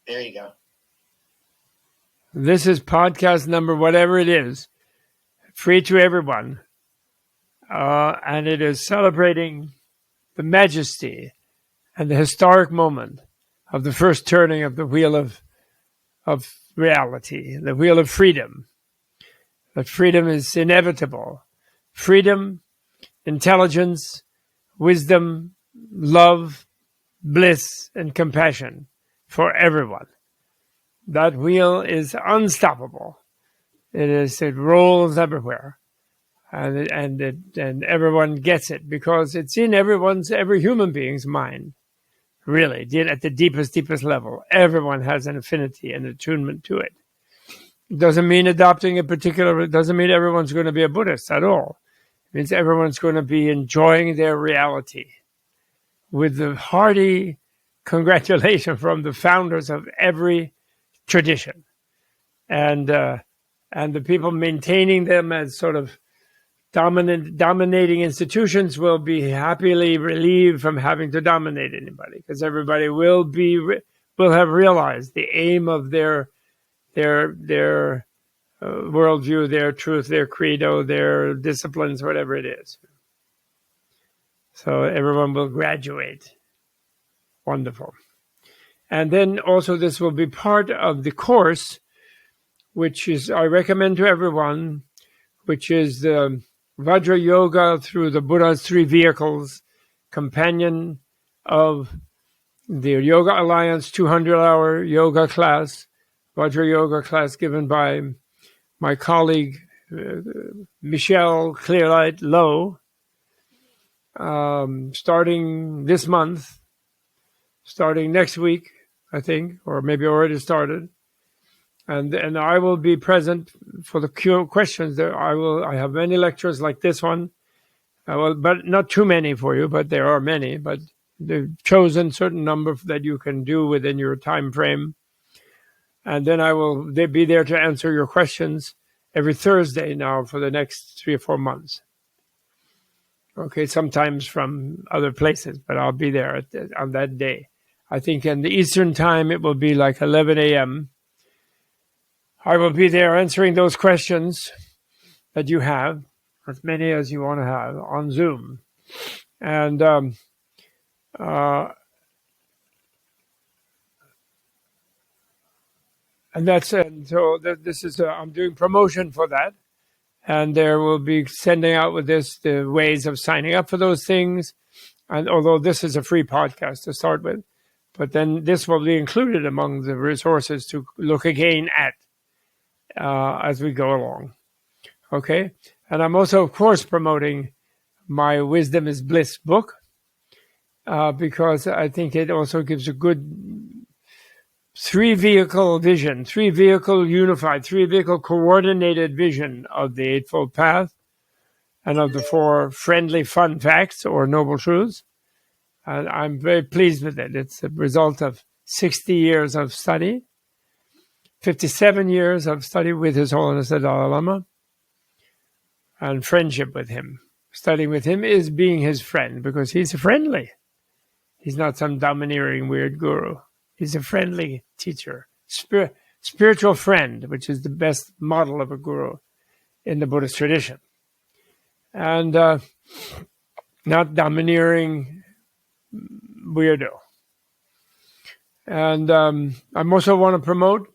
There you go. This is podcast number whatever it is, free to everyone. And it is celebrating the majesty and the historic moment of the first turning of the wheel of reality, the wheel of freedom. That freedom is inevitable. Freedom, intelligence, wisdom, love, bliss, and compassion for everyone. That wheel is unstoppable. It rolls everywhere, and everyone gets it because it's in every human being's mind. Really, at the deepest level, everyone has an affinity and attunement to it. It doesn't mean adopting it doesn't mean everyone's going to be a Buddhist at all. It means everyone's going to be enjoying their reality with the hearty congratulation from the founders of every tradition. And the people maintaining them as sort of dominating institutions will be happily relieved from having to dominate anybody, because everybody will have realized the aim of their worldview, their truth, their credo, their disciplines, whatever it is. So everyone will graduate. Wonderful. And then also this will be part of the course, which is, I recommend to everyone, which is the Vajra Yoga through the Buddha's three vehicles, companion of the Yoga Alliance 200-hour yoga class, Vajra Yoga class given by my colleague Michelle Clearlight Lowe, starting this month, starting next week, I think, or maybe already started. And I will be present for the questions. I have many lectures like this one, but not too many for you, but there are many. But they've chosen certain number that you can do within your time frame. And then they'll be there to answer your questions every Thursday now for the next 3 or 4 months. Okay, sometimes from other places, but I'll be there on that day. I think in the Eastern time, it will be like 11 a.m. I will be there answering those questions that you have, as many as you want to have, on Zoom. And that's it. So this is I'm doing promotion for that, and there will be sending out with this the ways of signing up for those things. And although this is a free podcast to start with, but then this will be included among the resources to look again at as we go along. Okay, and I'm also, of course, promoting my Wisdom is Bliss book because I think it also gives a good three-vehicle unified, three-vehicle coordinated vision of the Eightfold Path and of the 4 friendly fun facts or noble truths. And I'm very pleased with it. It's a result of 60 years of study, 57 years of study with His Holiness the Dalai Lama, and friendship with him. Studying with him is being his friend because he's friendly. He's not some domineering weird guru. He's a friendly teacher, spiritual friend, which is the best model of a guru in the Buddhist tradition. And not domineering weirdo. And I also want to promote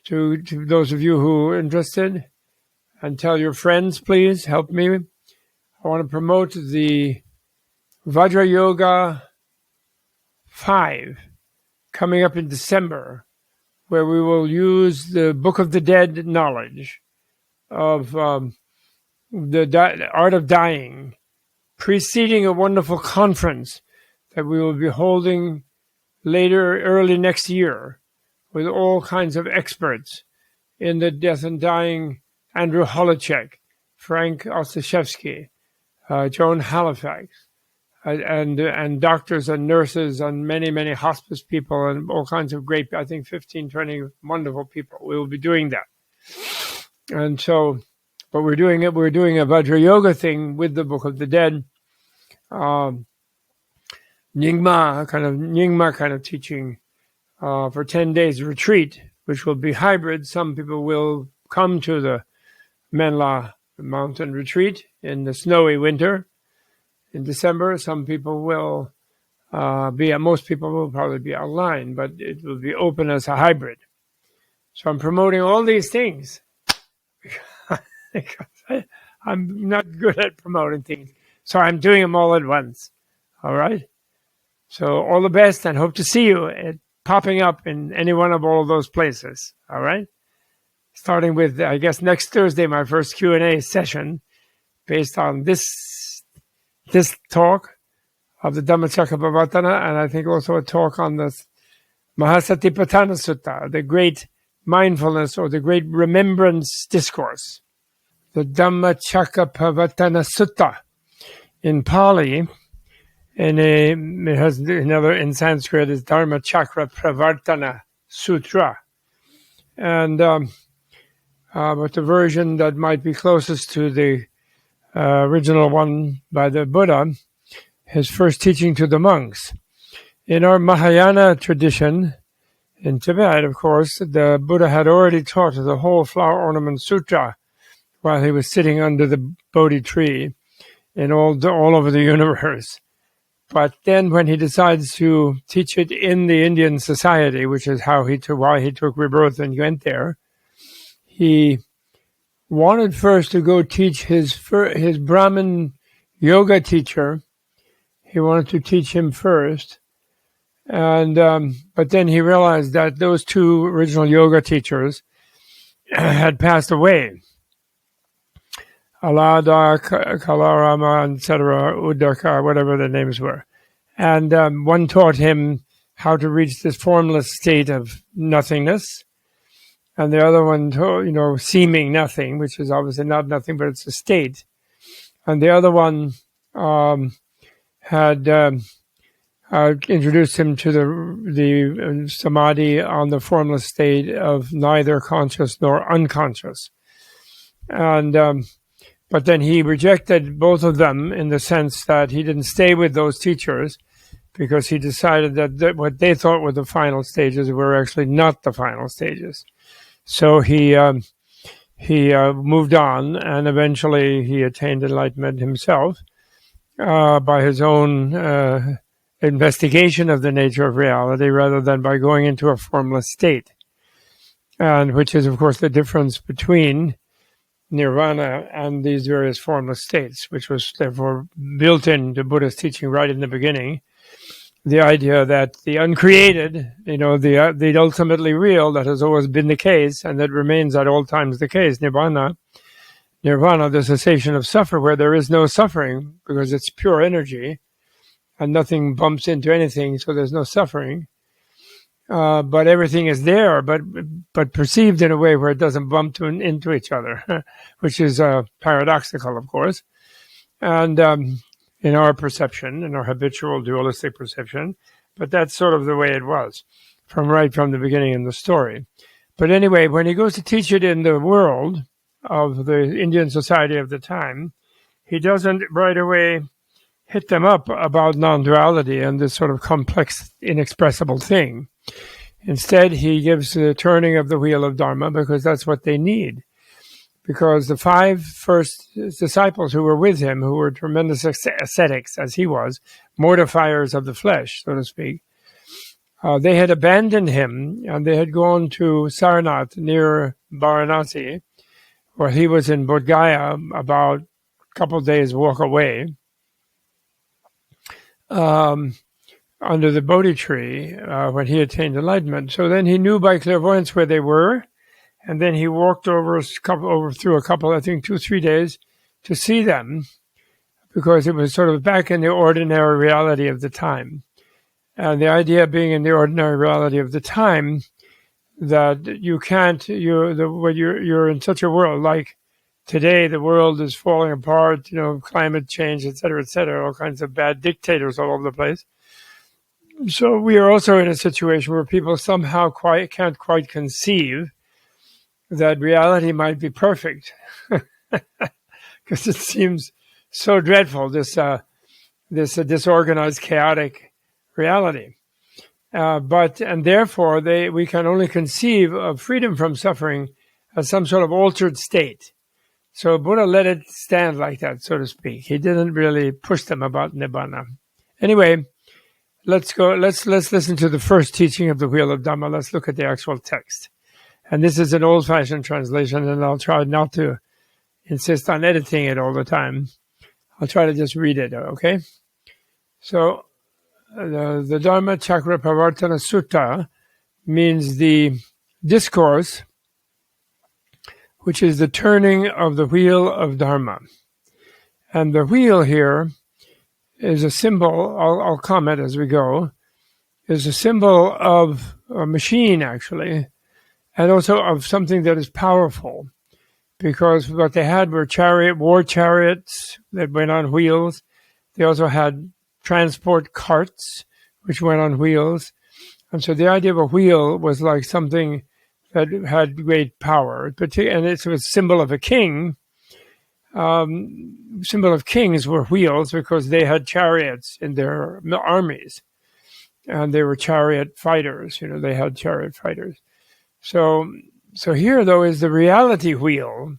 to those of you who are interested, and tell your friends, please help me. I want to promote the Vajra Yoga 5 coming up in December, where we will use the Book of the Dead knowledge of the art of dying, preceding a wonderful conference that we will be holding early next year, with all kinds of experts in the death and dying, Andrew Holacek, Frank Ostashevsky, Joan Halifax, and doctors and nurses and many hospice people and all kinds of great, I think 15, 20 wonderful people. We will be doing that. And so, but we're doing a Vajra Yoga thing with the Book of the Dead, Nyingma kind of teaching for 10 days retreat, which will be hybrid. Some people will come to the Menla mountain retreat in the snowy winter in December. Some people will most people will probably be online, but it will be open as a hybrid. So I'm promoting all these things because I'm not good at promoting things. So I'm doing them all at once. All right. So all the best, and hope to see you popping up in any one of all of those places. All right. Starting with, I guess, next Thursday, my first Q&A session based on this talk of the Dhammacakkappavattana, and I think also a talk on the Mahāsatipatthana Sutta, the great mindfulness or the great remembrance discourse. The Dhammacakkappavattana Sutta in Pali, and it has another in Sanskrit is Dhammacakkappavattana Sutra. And but the version that might be closest to the original one by the Buddha, his first teaching to the monks. In our Mahayana tradition, in Tibet, of course, the Buddha had already taught the whole Flower Ornament Sutra while he was sitting under the Bodhi tree in all over the universe. But then when he decides to teach it in the Indian society, which is why he took rebirth and went there, he wanted first to go teach his Brahmin yoga teacher. He wanted to teach him first. And but then he realized that those two original yoga teachers had passed away. Alada, Kalarama, etc., Uddaka, whatever their names were. And one taught him how to reach this formless state of nothingness. And the other one taught, seeming nothing, which is obviously not nothing, but it's a state. And the other one had introduced him to the samadhi on the formless state of neither conscious nor unconscious. And but then he rejected both of them in the sense that he didn't stay with those teachers because he decided that what they thought were the final stages were actually not the final stages. So he moved on, and eventually he attained enlightenment himself by his own investigation of the nature of reality rather than by going into a formless state, and which is, of course, the difference between nirvana and these various formless states, which was therefore built into Buddha's teaching right in the beginning. The idea that the uncreated, the ultimately real, that has always been the case and that remains at all times the case, nirvana, the cessation of suffering, where there is no suffering because it's pure energy and nothing bumps into anything, so there's no suffering. But everything is there, but perceived in a way where it doesn't bump into each other, which is paradoxical, of course. And in our perception, in our habitual dualistic perception, but that's sort of the way it was right from the beginning in the story. But anyway, when he goes to teach it in the world of the Indian society of the time, he doesn't right away hit them up about non-duality and this sort of complex, inexpressible thing. Instead, he gives the turning of the wheel of Dharma because that's what they need. Because the 5 first disciples who were with him, who were tremendous ascetics, as he was, mortifiers of the flesh, so to speak, they had abandoned him and they had gone to Sarnath near Varanasi, where he was in Bodh Gaya, about a couple of days' walk away, under the Bodhi tree when he attained enlightenment. So then he knew by clairvoyance where they were, and then he walked over through a couple, I think 2-3 days, to see them, because it was sort of back in the ordinary reality of the time. And the idea being in the ordinary reality of the time, that you can't, you're in such a world, like today the world is falling apart, climate change, et cetera, all kinds of bad dictators all over the place. So we are also in a situation where people somehow can't quite conceive that reality might be perfect, because it seems so dreadful, this disorganized, chaotic reality. and therefore we can only conceive of freedom from suffering as some sort of altered state. So Buddha let it stand like that, so to speak. He didn't really push them about Nibbana. Anyway, let's listen to the first teaching of the Wheel of Dhamma. Let's look at the actual text. And this is an old-fashioned translation, and I'll try not to insist on editing it all the time. I'll try to just read it, okay? So, the Dharma Chakra Pravartana Sutta means the discourse, which is the turning of the wheel of Dharma. And the wheel here is a symbol, I'll comment as we go, is a symbol of a machine, actually, and also of something that is powerful. Because what they had were war chariots that went on wheels. They also had transport carts, which went on wheels. And so the idea of a wheel was like something that had great power. And it's a symbol of a king. Symbol of kings were wheels because they had chariots in their armies. And they were chariot fighters. They had chariot fighters. So here, though, is the reality wheel,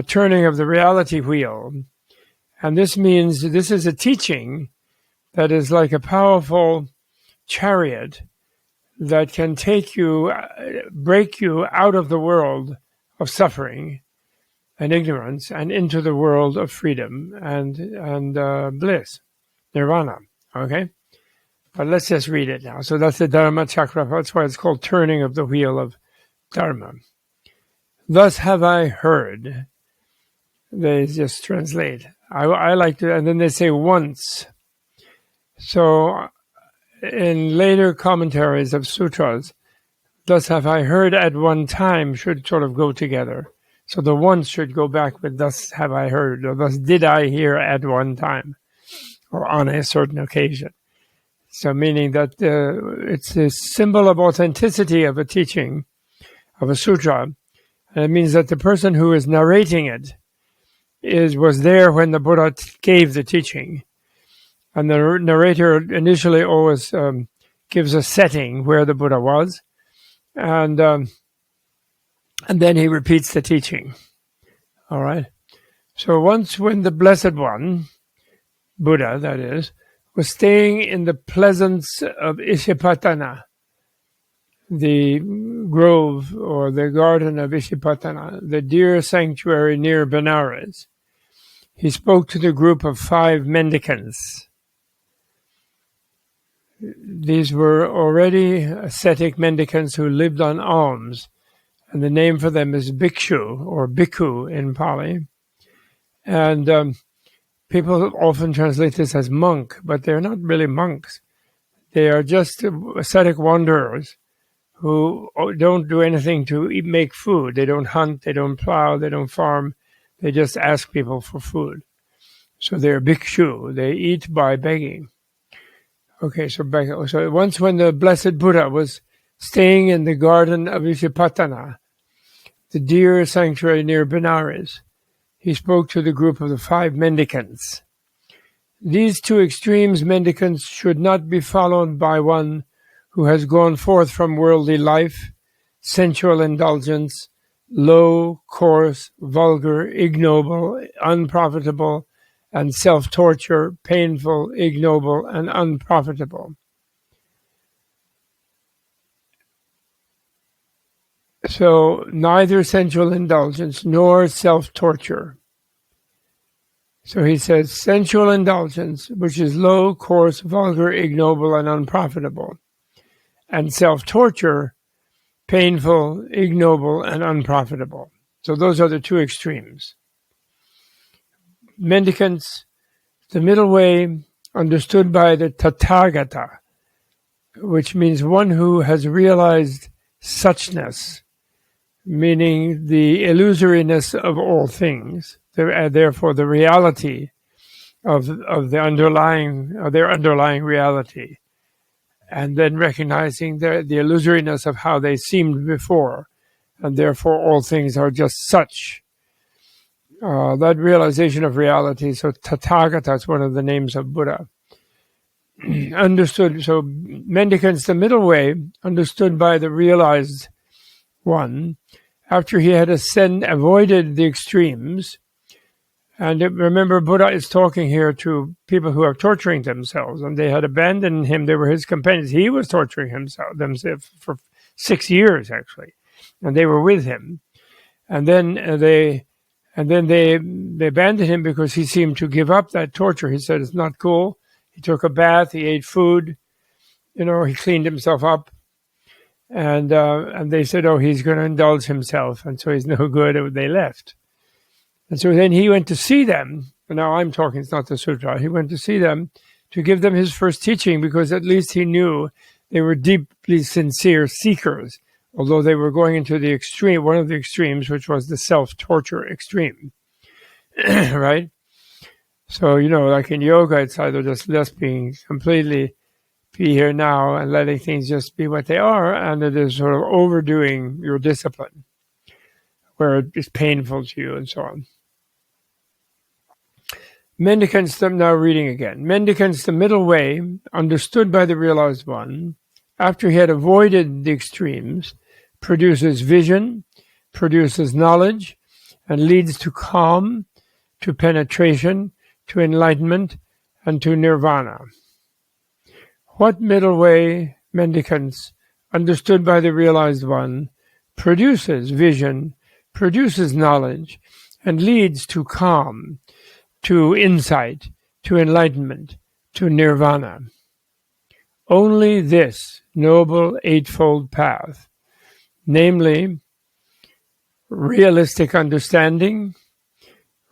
turning of the reality wheel. And this means this is a teaching that is like a powerful chariot that can break you out of the world of suffering and ignorance and into the world of freedom and bliss, nirvana, okay? But let's just read it now. So that's the Dharma Chakra. That's why it's called turning of the wheel of Dharma. Thus have I heard. They just translate. I like to, and then they say once. So in later commentaries of sutras, thus have I heard at one time should sort of go together. So the once should go back with thus have I heard, or thus did I hear at one time, or on a certain occasion. So meaning that it's a symbol of authenticity of a teaching, of a sutra. And it means that the person who is narrating it was there when the Buddha gave the teaching. And the narrator initially always gives a setting where the Buddha was. And then he repeats the teaching. All right. So once when the Blessed One, Buddha that is, was staying in the pleasance of Ishipatana, the grove or the garden of Ishipatana, the deer sanctuary near Benares, he spoke to the group of 5 mendicants. These were already ascetic mendicants who lived on alms, and the name for them is bhikshu or bhikkhu in Pali. And people often translate this as monk, but they're not really monks. They are just ascetic wanderers who don't do anything to make food. They don't hunt, they don't plow, they don't farm. They just ask people for food. So they're bhikshu. They eat by begging. Okay, so once when the Blessed Buddha was staying in the garden of Ishipatana, the deer sanctuary near Benares, he spoke to the group of the 5 mendicants. These 2 extremes mendicants should not be followed by one who has gone forth from worldly life, sensual indulgence, low, coarse, vulgar, ignoble, unprofitable, and self-torture, painful, ignoble, and unprofitable. So neither sensual indulgence nor self-torture. So he says sensual indulgence, which is low, coarse, vulgar, ignoble, and unprofitable, and self-torture, painful, ignoble, and unprofitable. So those are the 2 extremes. Mendicants, the middle way, understood by the Tathagata, which means one who has realized suchness, meaning the illusoriness of all things, therefore the reality of their underlying reality, and then recognizing the illusoriness of how they seemed before, and therefore all things are just such. That realization of reality, so Tathagata is one of the names of Buddha. understood. So mendicants, the middle way, understood by the realized one, after he had avoided the extremes. And remember, Buddha is talking here to people who are torturing themselves, and they had abandoned him. They were his companions. He was torturing themselves for 6 years, actually, and they were with him. And then they abandoned him because he seemed to give up that torture. He said it's not cool. He took a bath. He ate food. He cleaned himself up. And they said, oh, he's going to indulge himself, and so he's no good. And they left. And so then he went to see them. Now I'm talking, it's not the sutra. He went to see them to give them his first teaching, because at least he knew they were deeply sincere seekers, although they were going into the extreme, one of the extremes, which was the self-torture extreme, right? So, like in yoga, it's either just being completely be here now and letting things just be what they are, and it is sort of overdoing your discipline, where it is painful to you and so on. Mendicants, I'm now reading again. Mendicants, the middle way, understood by the realized one, after he had avoided the extremes, produces vision, produces knowledge, and leads to calm, to penetration, to enlightenment, and to nirvana. What middle way, mendicants, understood by the realized one, produces vision, produces knowledge, and leads to calm, to insight, to enlightenment, to nirvana. Only this noble eightfold path, namely realistic understanding,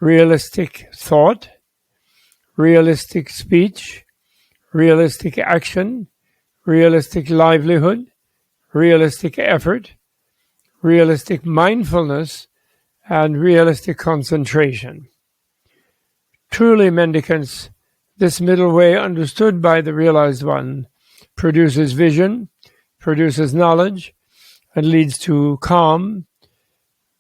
realistic thought, realistic speech, realistic action, realistic livelihood, realistic effort, realistic mindfulness, and realistic concentration. Truly, mendicants, this middle way understood by the realized one produces vision, produces knowledge, and leads to calm,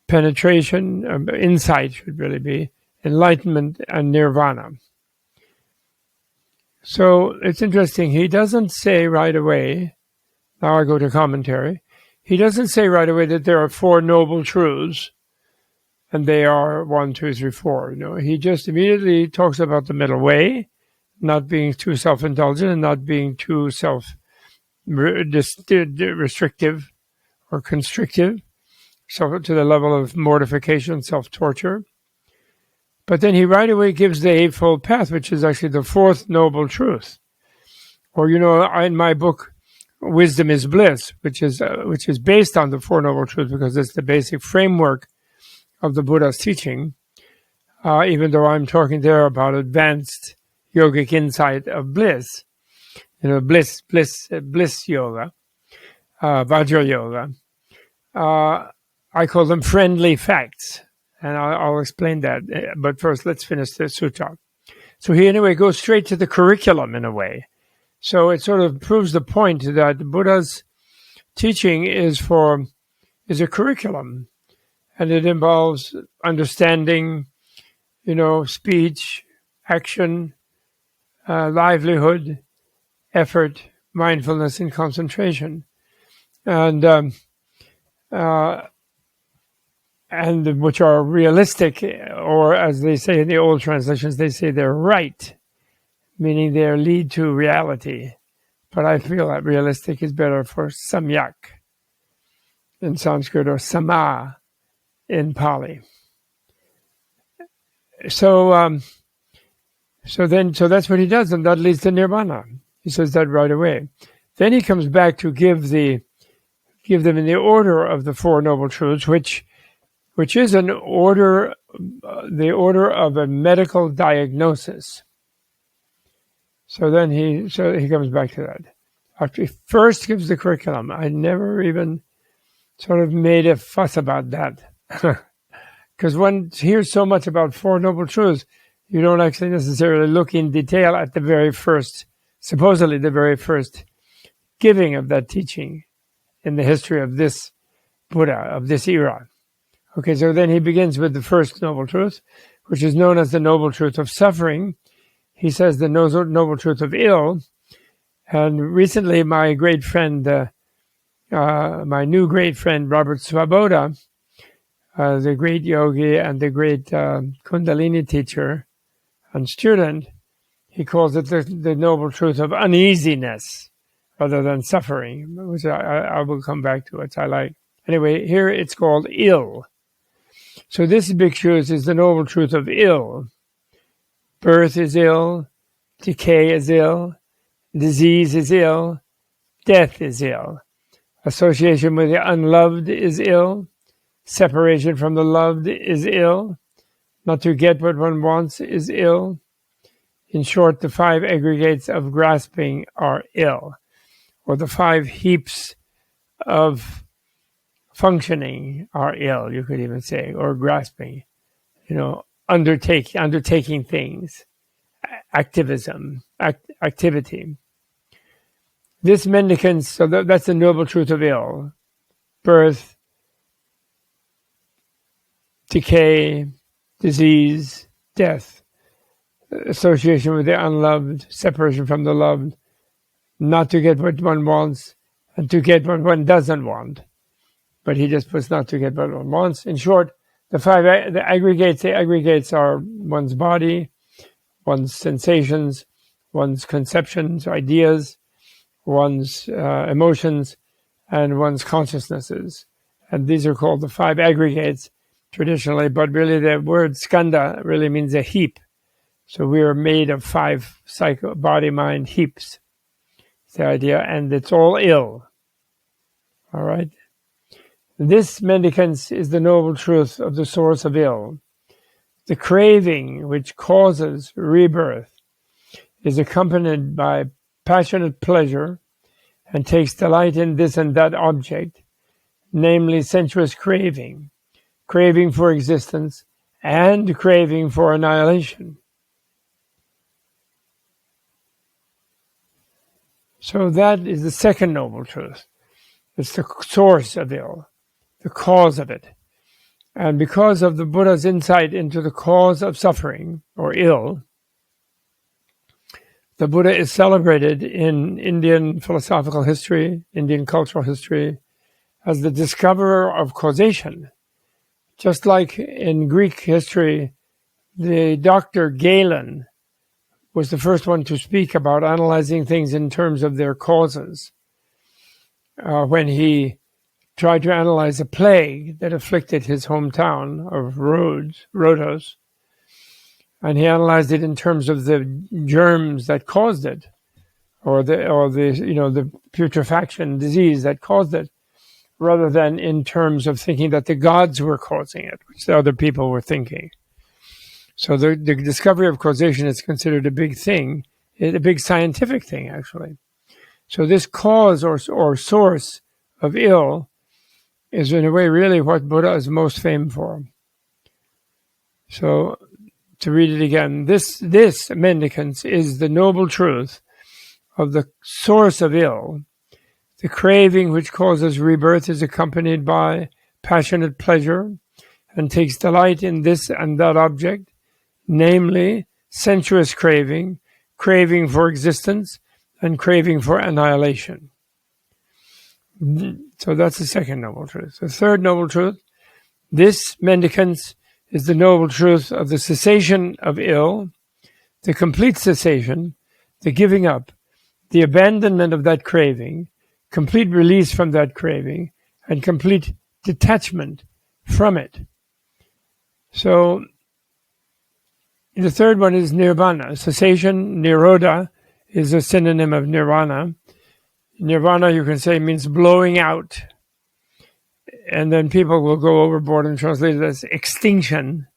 penetration, insight should really be, enlightenment, and nirvana. So it's interesting, he doesn't say right away, now I go to commentary, he doesn't say right away that there are 4 noble truths, and they are 1, 2, 3, 4. He just immediately talks about the middle way, not being too self-indulgent and not being too restrictive or constrictive, so to the level of mortification, self-torture. But then he right away gives the Eightfold Path, which is actually the 4th noble truth. Or, in my book, Wisdom is Bliss, which is based on the 4 noble truths, because it's the basic framework of the Buddha's teaching, even though I'm talking there about advanced yogic insight of bliss, bliss yoga, Vajra Yoga. I call them friendly facts, and I'll explain that. But first, let's finish the sutra. So he, anyway, goes straight to the curriculum in a way. So it sort of proves the point that the Buddha's teaching is a curriculum. And it involves understanding, speech, action, livelihood, effort, mindfulness, and concentration. And which are realistic, or as they say in the old translations, they say they're right, meaning they lead to reality. But I feel that realistic is better for samyak in Sanskrit, or sama in Pali. So that's what he does, and that leads to nirvana. He says that right away. Then he comes back to give them in the order of the 4 noble truths, which is an order, the order of a medical diagnosis. So then he comes back to that. After he first gives the curriculum, I never even sort of made a fuss about that. Because one hears so much about 4 noble truths, you don't actually necessarily look in detail at supposedly the very first giving of that teaching in the history of this Buddha, of this era. Okay, so then he begins with the first noble truth, which is known as the noble truth of suffering. He says the noble truth of ill And recently, my great friend, my new great friend, Robert Svoboda, the great yogi and the great Kundalini teacher and student, he calls it the noble truth of uneasiness rather than suffering, which I will come back to, which I like. Anyway, here it's called ill. So this bhikshus is the noble truth of ill. Birth is ill, decay is ill, disease is ill, death is ill. Association with the unloved is ill. Separation from the loved is ill. Not to get what one wants is ill. In short, the 5 aggregates of grasping are ill, or the 5 heaps of functioning are ill, you could even say, or grasping, undertaking things, activity. This mendicant, so that's the noble truth of ill. Birth, decay, disease, death, association with the unloved, separation from the loved, not to get what one wants, and to get what one doesn't want. But he just puts not to get what one wants. In short, the aggregates are one's body, one's sensations, one's conceptions, ideas, one's emotions, and one's consciousnesses. And these are called the 5 aggregates traditionally, but really the word skanda really means a heap. So we are made of 5 body, mind heaps. It's the idea, and it's all ill. All right? This mendicance is the noble truth of the source of ill. The craving which causes rebirth is accompanied by passionate pleasure and takes delight in this and that object, namely sensuous craving, craving for existence, and craving for annihilation. So that is the second noble truth. It's the source of ill, the cause of it. And because of the Buddha's insight into the cause of suffering, or ill, the Buddha is celebrated in Indian philosophical history, Indian cultural history, as the discoverer of causation. Just like in Greek history, the Dr. Galen was the first one to speak about analyzing things in terms of their causes. When he tried to analyze a plague that afflicted his hometown of Rhodos, and he analyzed it in terms of the germs that caused it, or the putrefaction disease that caused it, rather than in terms of thinking that the gods were causing it, which the other people were thinking. So the discovery of causation is considered a big thing, a big scientific thing, actually. So this cause or source of ill is in a way really what Buddha is most famed for. So to read it again, this mendicance is the noble truth of the source of ill. The craving which causes rebirth is accompanied by passionate pleasure and takes delight in this and that object, namely sensuous craving, craving for existence, and craving for annihilation. So that's the second noble truth. The third noble truth, this mendicance is the noble truth of the cessation of ill, the complete cessation, the giving up, the abandonment of that craving, complete release from that craving, and complete detachment from it. So the third one is nirvana. Cessation, nirodha, is a synonym of nirvana. Nirvana, you can say, means blowing out. And then people will go overboard and translate it as extinction.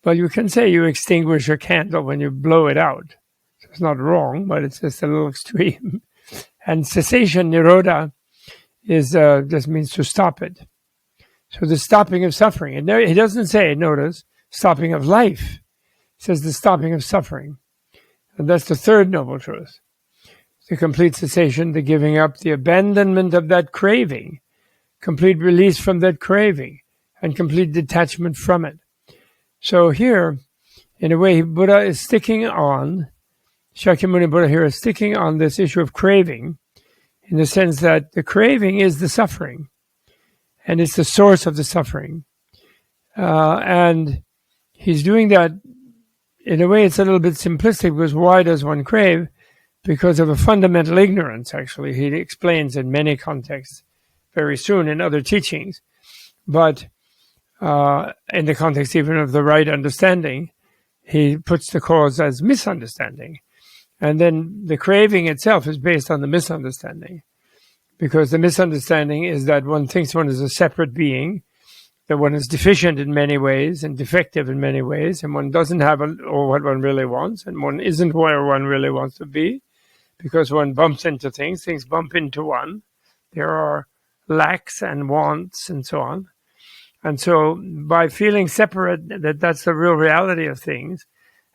But you can say you extinguish a candle when you blow it out. So it's not wrong, but it's just a little extreme. And cessation, nirodha, is just means to stop it. So the stopping of suffering. And there, he doesn't say, notice, stopping of life. It says the stopping of suffering. And that's the third noble truth. The complete cessation, the giving up, the abandonment of that craving, complete release from that craving, and complete detachment from it. So here, in a way, Buddha is sticking on Shakyamuni Buddha here is sticking on this issue of craving, in the sense that the craving is the suffering, and it's the source of the suffering. And he's doing that in a way. It's a little bit simplistic, because why does one crave? Because of a fundamental ignorance, actually. He explains in many contexts very soon in other teachings. But in the context even of the right understanding, he puts the cause as misunderstanding. And then the craving itself is based on the misunderstanding, because the misunderstanding is that one thinks one is a separate being, that one is deficient in many ways and defective in many ways, and one doesn't have what one really wants, and one isn't where one really wants to be, because one bumps into things bump into one. There are lacks and wants and so on. And so by feeling separate, that's the real reality of things,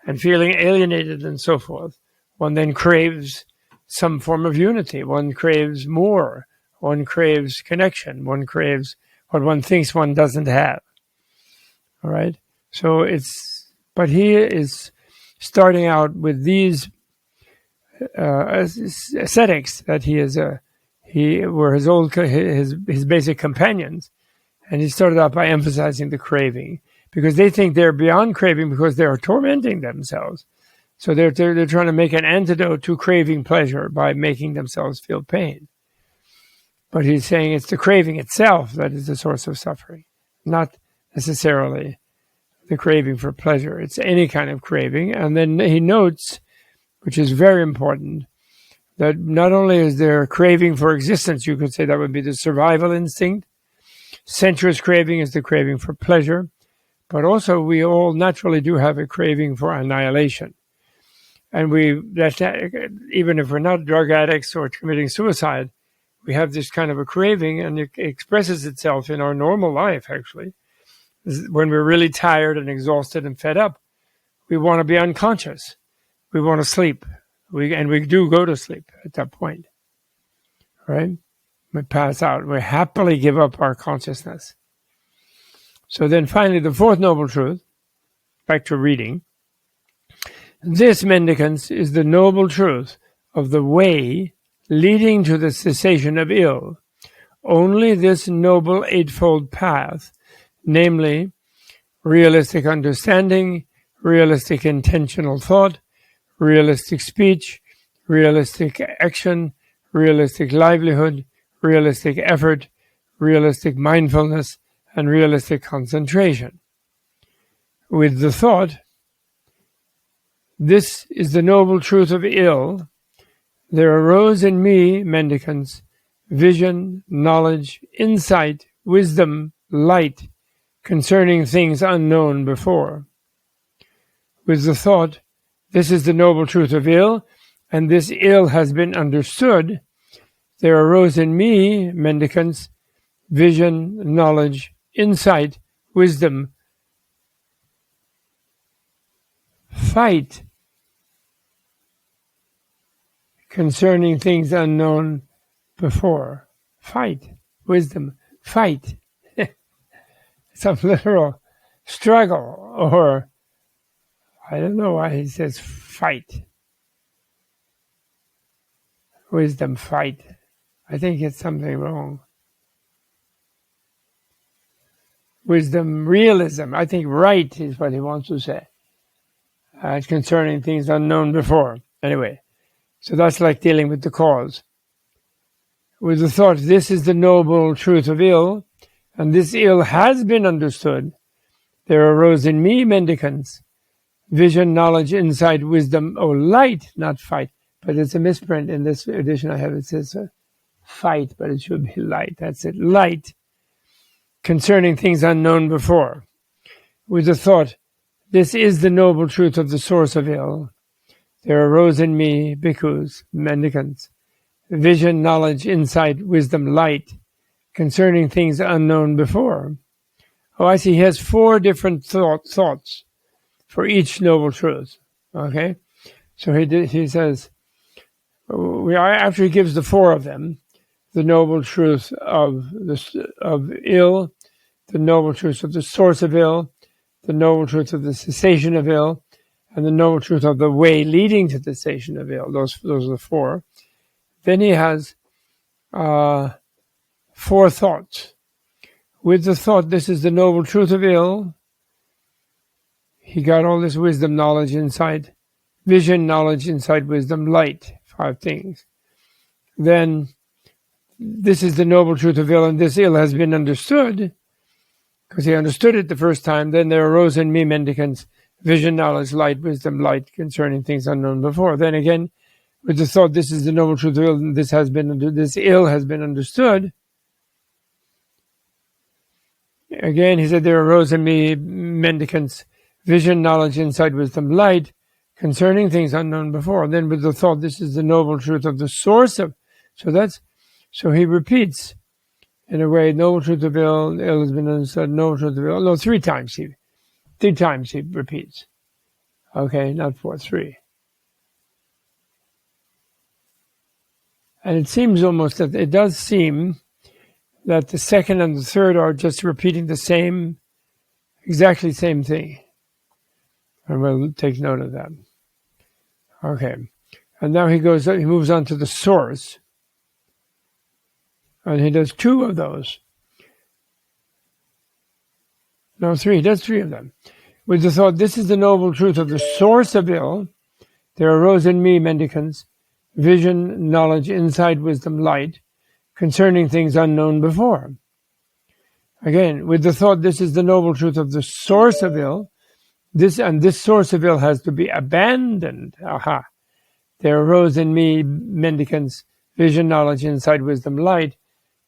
and feeling alienated and so forth, one then craves some form of unity. One craves more. One craves connection. One craves what one thinks one doesn't have. All right? So but he is starting out with these ascetics that were his basic companions. And he started out by emphasizing the craving, because they think they're beyond craving because they are tormenting themselves. So they're trying to make an antidote to craving pleasure by making themselves feel pain. But he's saying it's the craving itself that is the source of suffering, not necessarily the craving for pleasure. It's any kind of craving. And then he notes, which is very important, that not only is there craving for existence, you could say that would be the survival instinct. Sensuous craving is the craving for pleasure. But also we all naturally do have a craving for annihilation. And even if we're not drug addicts or committing suicide, we have this kind of a craving, and it expresses itself in our normal life, actually. When we're really tired and exhausted and fed up, we want to be unconscious. We want to sleep. We do go to sleep at that point. Right? We pass out. We happily give up our consciousness. So then finally, the fourth noble truth, back to reading. This, mendicants, is the noble truth of the way leading to the cessation of ill. Only this noble eightfold path, namely realistic understanding, realistic intentional thought, realistic speech, realistic action, realistic livelihood, realistic effort, realistic mindfulness, and realistic concentration. With the thought, this is the noble truth of ill, there arose in me, mendicants, vision, knowledge, insight, wisdom, light, concerning things unknown before. With the thought, this is the noble truth of ill, and this ill has been understood, there arose in me, mendicants, vision, knowledge, insight, wisdom, fight, concerning things unknown before. Fight, wisdom, fight. Some literal struggle, or I don't know why he says fight. Wisdom, fight. I think it's something wrong. Wisdom, realism. I think right is what he wants to say. Concerning things unknown before. Anyway, so that's like dealing with the cause. With the thought, this is the noble truth of ill, and this ill has been understood, there arose in me, mendicants, vision, knowledge, insight, wisdom, light, not fight. But it's a misprint in this edition I have. It says fight, but it should be light. That's it. Light, concerning things unknown before. With the thought, this is the noble truth of the source of ill. There arose in me, bhikkhus, mendicants, vision, knowledge, insight, wisdom, light, concerning things unknown before. Oh, I see. He has 4 different thoughts for each noble truth. Okay? So he says, after he gives the 4 of them, the noble truth of ill, the noble truth of the source of ill, the noble truth of the cessation of ill, and the noble truth of the way leading to the cessation of ill. Those are the four. Then he has four thoughts. With the thought, this is the noble truth of ill, he got all this wisdom, knowledge, insight, vision, knowledge, insight, wisdom, light, 5 things. Then, this is the noble truth of ill, and this ill has been understood, because he understood it the first time. Then there arose in me, mendicants, vision, knowledge, light, wisdom, light, concerning things unknown before. Then again, with the thought, this is the noble truth of ill, and this ill has been understood. Again, he said, there arose in me, mendicants, vision, knowledge, insight, wisdom, light, concerning things unknown before. And then with the thought, this is the noble truth of the source of. So he repeats, in a way, noble truth of ill has been understood, noble truth of ill. No, 3 times he repeats. Okay, not 4, 3. And it seems almost that it does seem that the second and the third are just repeating the exactly same thing. And we'll take note of that. Okay. And now he moves on to the source. And he does 2 of those. No, 3. He does 3 of them. With the thought, this is the noble truth of the source of ill. There arose in me, mendicants, vision, knowledge, insight, wisdom, light, concerning things unknown before. Again, with the thought, this is the noble truth of the source of ill. This source of ill has to be abandoned. Aha. There arose in me, mendicants, vision, knowledge, insight, wisdom, light,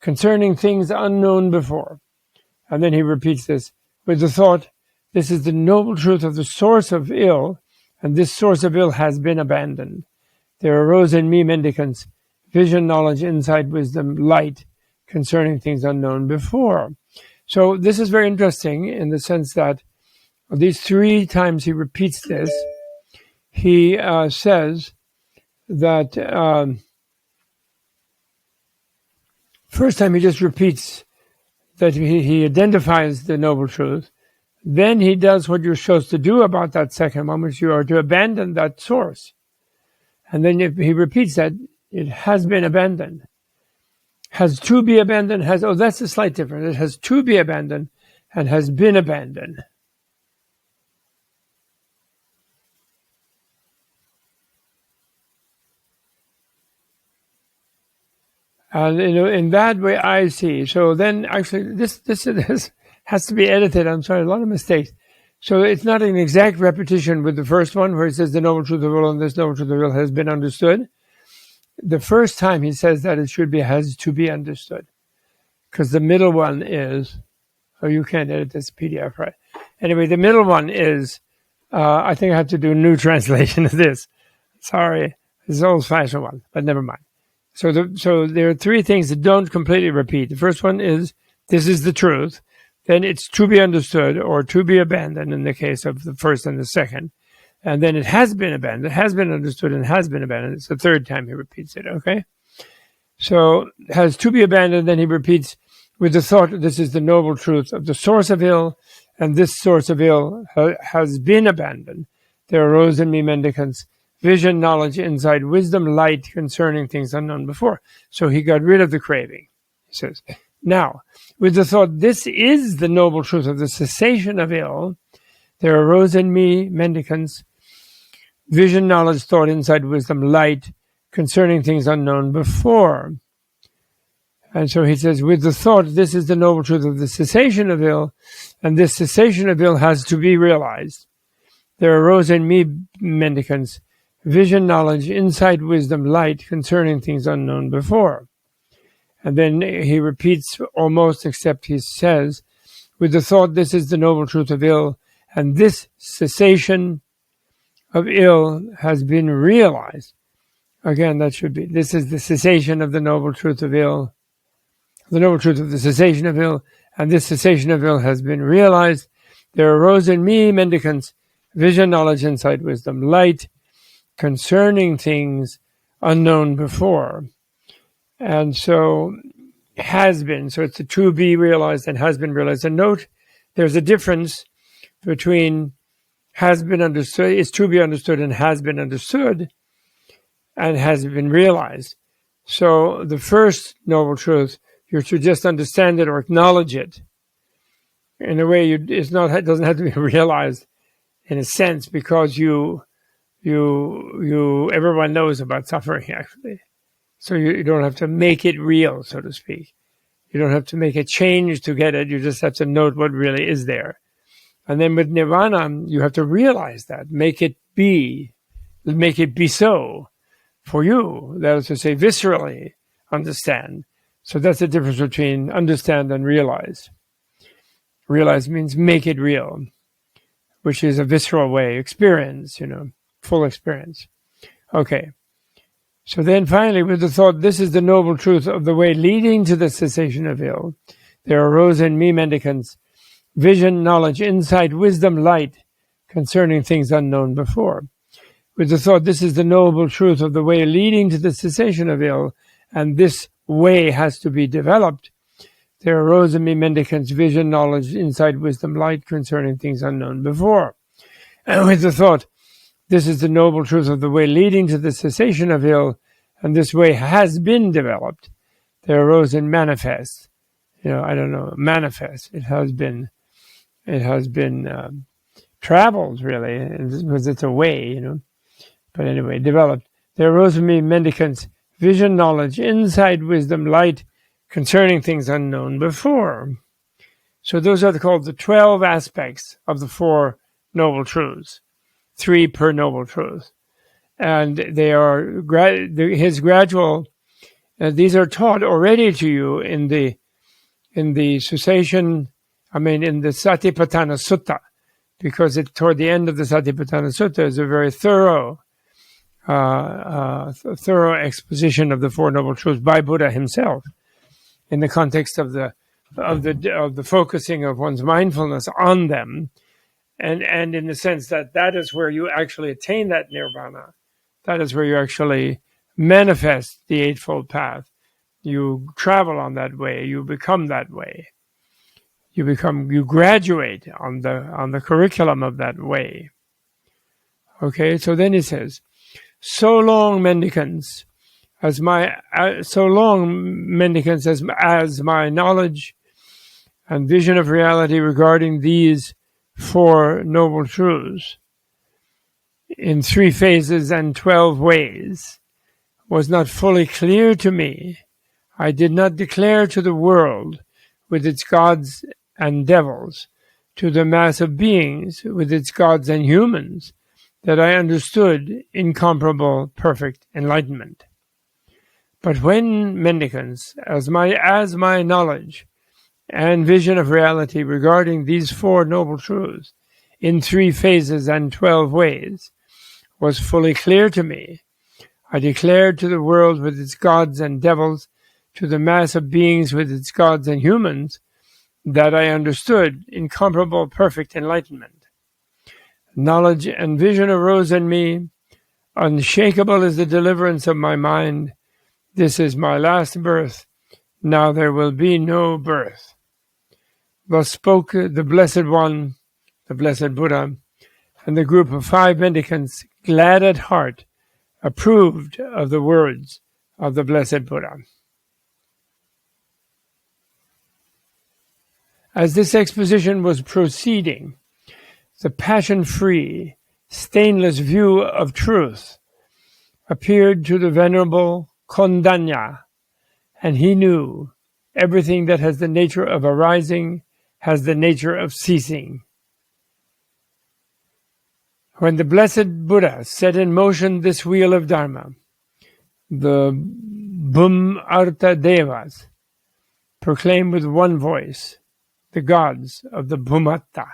concerning things unknown before. And then he repeats this. With the thought, this is the noble truth of the source of ill, and this source of ill has been abandoned. There arose in me, mendicants, vision, knowledge, insight, wisdom, light, concerning things unknown before. So this is very interesting in the sense that these 3 times he repeats this. He says that first time he just repeats that he identifies the noble truth. Then he does what you're supposed to do about that second one, which you are to abandon that source. And then he repeats that it has been abandoned. Has to be abandoned, that's a slight difference. It has to be abandoned and has been abandoned. And in that way, I see. So then, actually, this has to be edited. I'm sorry, a lot of mistakes. So it's not an exact repetition with the first one, where it says the noble truth of will and this noble truth of will has been understood. The first time he says that it has to be understood, because the middle one is. Oh, you can't edit this PDF, right? Anyway, the middle one is. I think I have to do a new translation of this. Sorry, this is an old-fashioned one, but never mind. So there are 3 things that don't completely repeat. The first one is, this is the truth. Then it's to be understood or to be abandoned in the case of the first and the second. And then it has been abandoned, has been understood, and has been abandoned. It's the 3rd time he repeats it, okay? So has to be abandoned, then he repeats with the thought, this is the noble truth of the source of ill, and this source of ill has been abandoned. There arose in me, mendicants, vision, knowledge, insight, wisdom, light, concerning things unknown before. So he got rid of the craving, he says. Now, with the thought, this is the noble truth of the cessation of ill, there arose in me, mendicants, vision, knowledge, thought, insight, wisdom, light, concerning things unknown before. And so he says, with the thought, this is the noble truth of the cessation of ill, and this cessation of ill has to be realized. There arose in me, mendicants, vision, knowledge, insight, wisdom, light, concerning things unknown before. And then he repeats almost, except he says, with the thought, this is the noble truth of ill, and this cessation of ill has been realized. Again, that should be, this is the cessation of the noble truth of ill, the noble truth of the cessation of ill, and this cessation of ill has been realized. There arose in me, mendicants, vision, knowledge, insight, wisdom, light, concerning things unknown before. And so has been, so it's a to be realized and has been realized. And note, there's a difference between has been understood, is to be understood and has been understood and has been realized. So the first noble truth, you're to just understand it or acknowledge it. In a way, it doesn't have to be realized in a sense, because everyone knows about suffering, actually. So you don't have to make it real, so to speak. You don't have to make a change to get it. You just have to note what really is there. And then with nirvana, you have to realize that, make it be so for you. That is to say, viscerally understand. So that's the difference between understand and realize. Realize means make it real, which is a visceral way, experience, full experience. Okay. So then finally, with the thought, this is the noble truth of the way leading to the cessation of ill, there arose in me, mendicants, vision, knowledge, insight, wisdom, light, concerning things unknown before. With the thought, this is the noble truth of the way leading to the cessation of ill, and this way has to be developed, there arose in me, mendicants, vision, knowledge, insight, wisdom, light, concerning things unknown before. And with the thought, this is the noble truth of the way leading to the cessation of ill, and this way has been developed, there arose in manifest. Manifest. It has been traveled, really, because it's a way, But anyway, developed. There arose in me, mendicants, vision, knowledge, insight, wisdom, light, concerning things unknown before. So those are called the 12 aspects of the 4 noble truths, 3 per noble truth. And they are his gradual, these are taught already to you in the cessation, in the Satipatthana Sutta, because toward the end of the Satipatthana Sutta is a very thorough exposition of the 4 noble truths by Buddha himself, in the context of the focusing of one's mindfulness on them, and in the sense that is where you actually attain that nirvana. That is where you actually manifest the Eightfold Path. You travel on that way. You become that way. You graduate on the curriculum of that way. Okay, so then he says, so long, mendicants, as my knowledge and vision of reality regarding these 4 noble truths in 3 phases and 12 ways was not fully clear to me, I did not declare to the world with its gods and devils, to the mass of beings with its gods and humans, that I understood incomparable perfect enlightenment. But when, mendicants, as my knowledge and vision of reality regarding these 4 noble truths in 3 phases and 12 ways was fully clear to me, I declared to the world with its gods and devils, to the mass of beings with its gods and humans, that I understood incomparable perfect enlightenment. Knowledge and vision arose in me. Unshakable is the deliverance of my mind. This is my last birth. Now there will be no birth. Thus spoke the Blessed One, the Blessed Buddha, and the group of 5 mendicants, glad at heart, approved of the words of the Blessed Buddha. As this exposition was proceeding, the passion-free, stainless view of truth appeared to the Venerable Kondanya, and he knew everything that has the nature of arising has the nature of ceasing. When the Blessed Buddha set in motion this wheel of Dharma, the Bhum-arta Devas proclaimed with one voice, the gods of the Bhumata.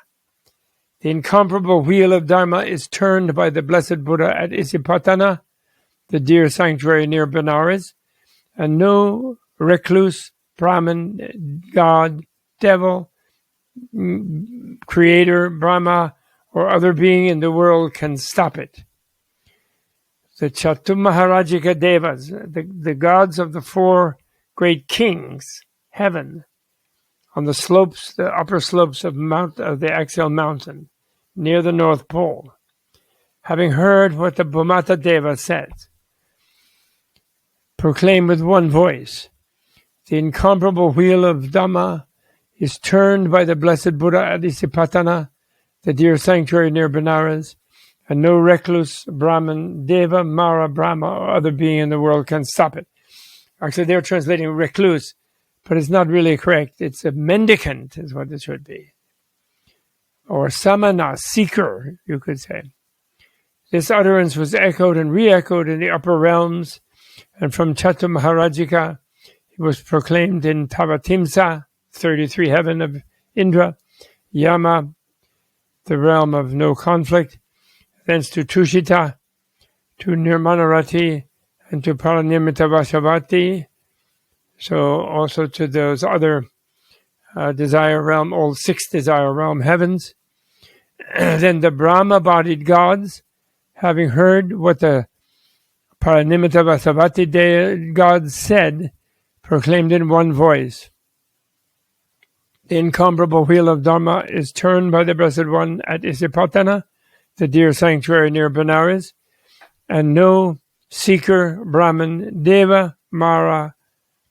The incomparable wheel of Dharma is turned by the Blessed Buddha at Isipatana, the dear sanctuary near Benares, and no recluse, Brahmin, God, devil, creator, Brahma, or other being in the world can stop it. The Chaturmaharajika Devas, the gods of the 4 great kings, heaven, on the slopes, the upper slopes of the Axial Mountain, near the North Pole, having heard what the Bhumata Deva said, proclaimed with one voice, the incomparable wheel of Dhamma is turned by the blessed Buddha at Isipatana, the dear sanctuary near Benares, and no recluse, Brahman, Deva, Mara, Brahma, or other being in the world can stop it. Actually, they're translating recluse, but it's not really correct. It's a mendicant is what it should be. Or samana, seeker, you could say. This utterance was echoed and re-echoed in the upper realms, and from Chatu Maharajika, it was proclaimed in Tavatimsa, 33 heaven of Indra, Yama, the realm of no conflict, thence to Tushita, to Nirmanarati, and to Paranimita Vasavati, so also to those other desire realm, all 6 desire realm heavens. Then the Brahma-bodied gods, having heard what the Paranimita Vasavati gods said, proclaimed in one voice, the incomparable wheel of Dharma is turned by the Blessed One at Isipatana, the dear sanctuary near Benares, and no seeker, Brahman, Deva, Mara,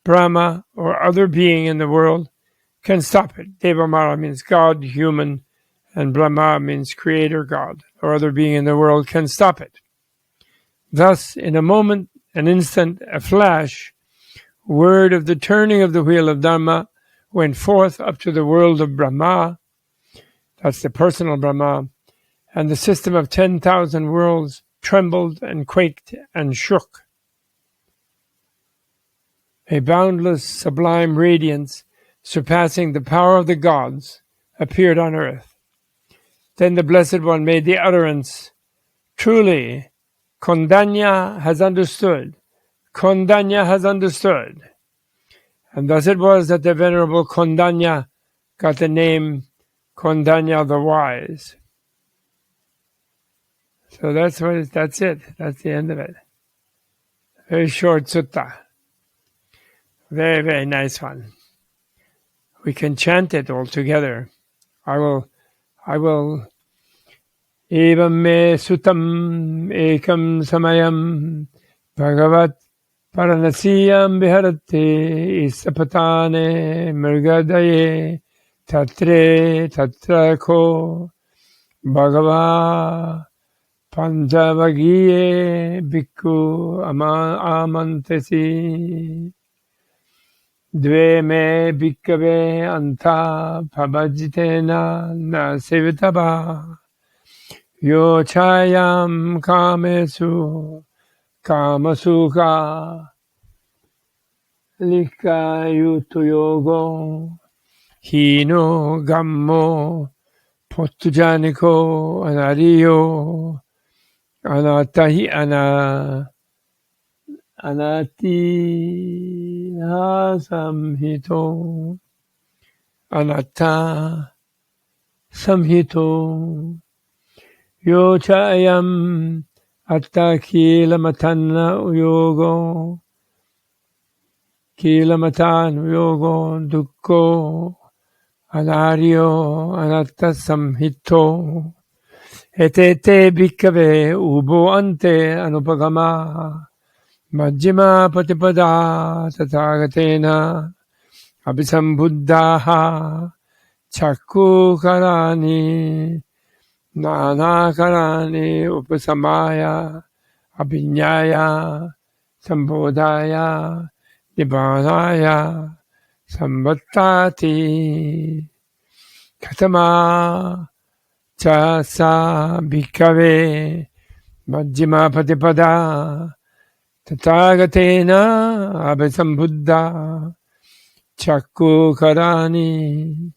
Brahma, or other being in the world can stop it. Deva Mara means God, human, and Brahma means creator God, or other being in the world can stop it. Thus, in a moment, an instant, a flash, word of the turning of the wheel of Dharma went forth up to the world of Brahma, that's the personal Brahma, and the system of 10,000 worlds trembled and quaked and shook. A boundless, sublime radiance, surpassing the power of the gods, appeared on earth. Then the Blessed One made the utterance, truly, Kondanya has understood. Kondanya has understood. And thus it was that the Venerable Kondanya got the name Kondanya the Wise. So that's it. That's the end of it. Very short sutta. Very, very nice one. We can chant it all together. I will. Evam me sutam ekam samayam bhagavat paranasiyam viharate isapatane mrgadaye tatra ko bhagava Pancavagiye bhikkhu amantasi dve me bhikkhave anta pabhajitena na sevitaba yo chayam kamesu kamasukha lika yutu yogo hino gammo pottujaniko anariyo anati samhito anatta samhito yo chayam atta kilamatana yogo kilamatan yogo dukkho anaryo anatta samhito etete bhikkave ubo ante anupagama majjhima patipada tathagatena abhisambuddhaha chakku karani nana karani upasamaya abhinyaya sambodhaya nibbānaya samvattati katama Chasa bhikkhave majjhima patipada tathagatena abhisambuddha chakku karani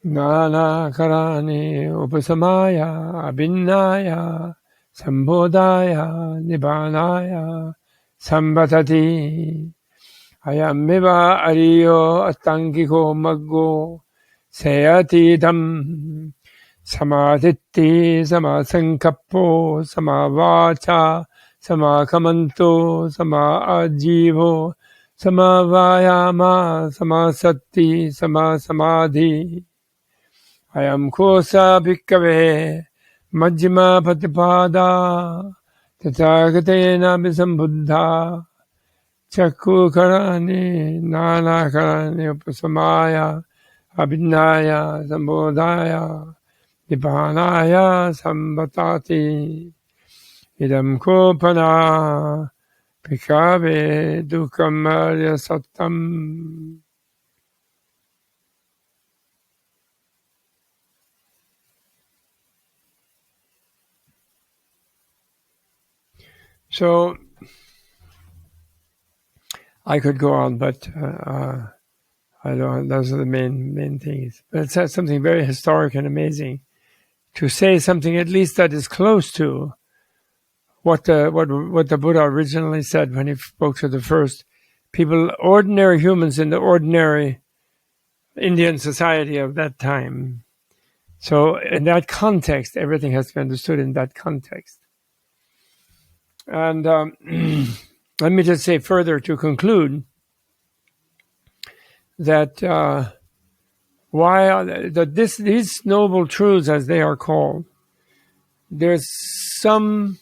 nana karani upasamaya abhinnaya sambodhaya nibbānaya samvatati ayameva ariyo attangiko maggo sayatidam Samadhitti, samasankappo, samavacha, samakamanto, samaajivo, samavayama, samasatti, samasamadhi. ayam kosa bhikkave majjhima patipada tathagatena visambuddha chakku karani nana karani upasamaya abhinaya sambodhaya nibbānaya samvatati idam kopana bhikkave dukkam arya sattam. So I could go on, but I don't. Those are the main things. But it says something very historic and amazing. To say something at least that is close to what the Buddha originally said when he spoke to the first people, ordinary humans in the ordinary Indian society of that time. So in that context, everything has to be understood in that context. And let me just say further to conclude that these noble truths, as they are called, there's some,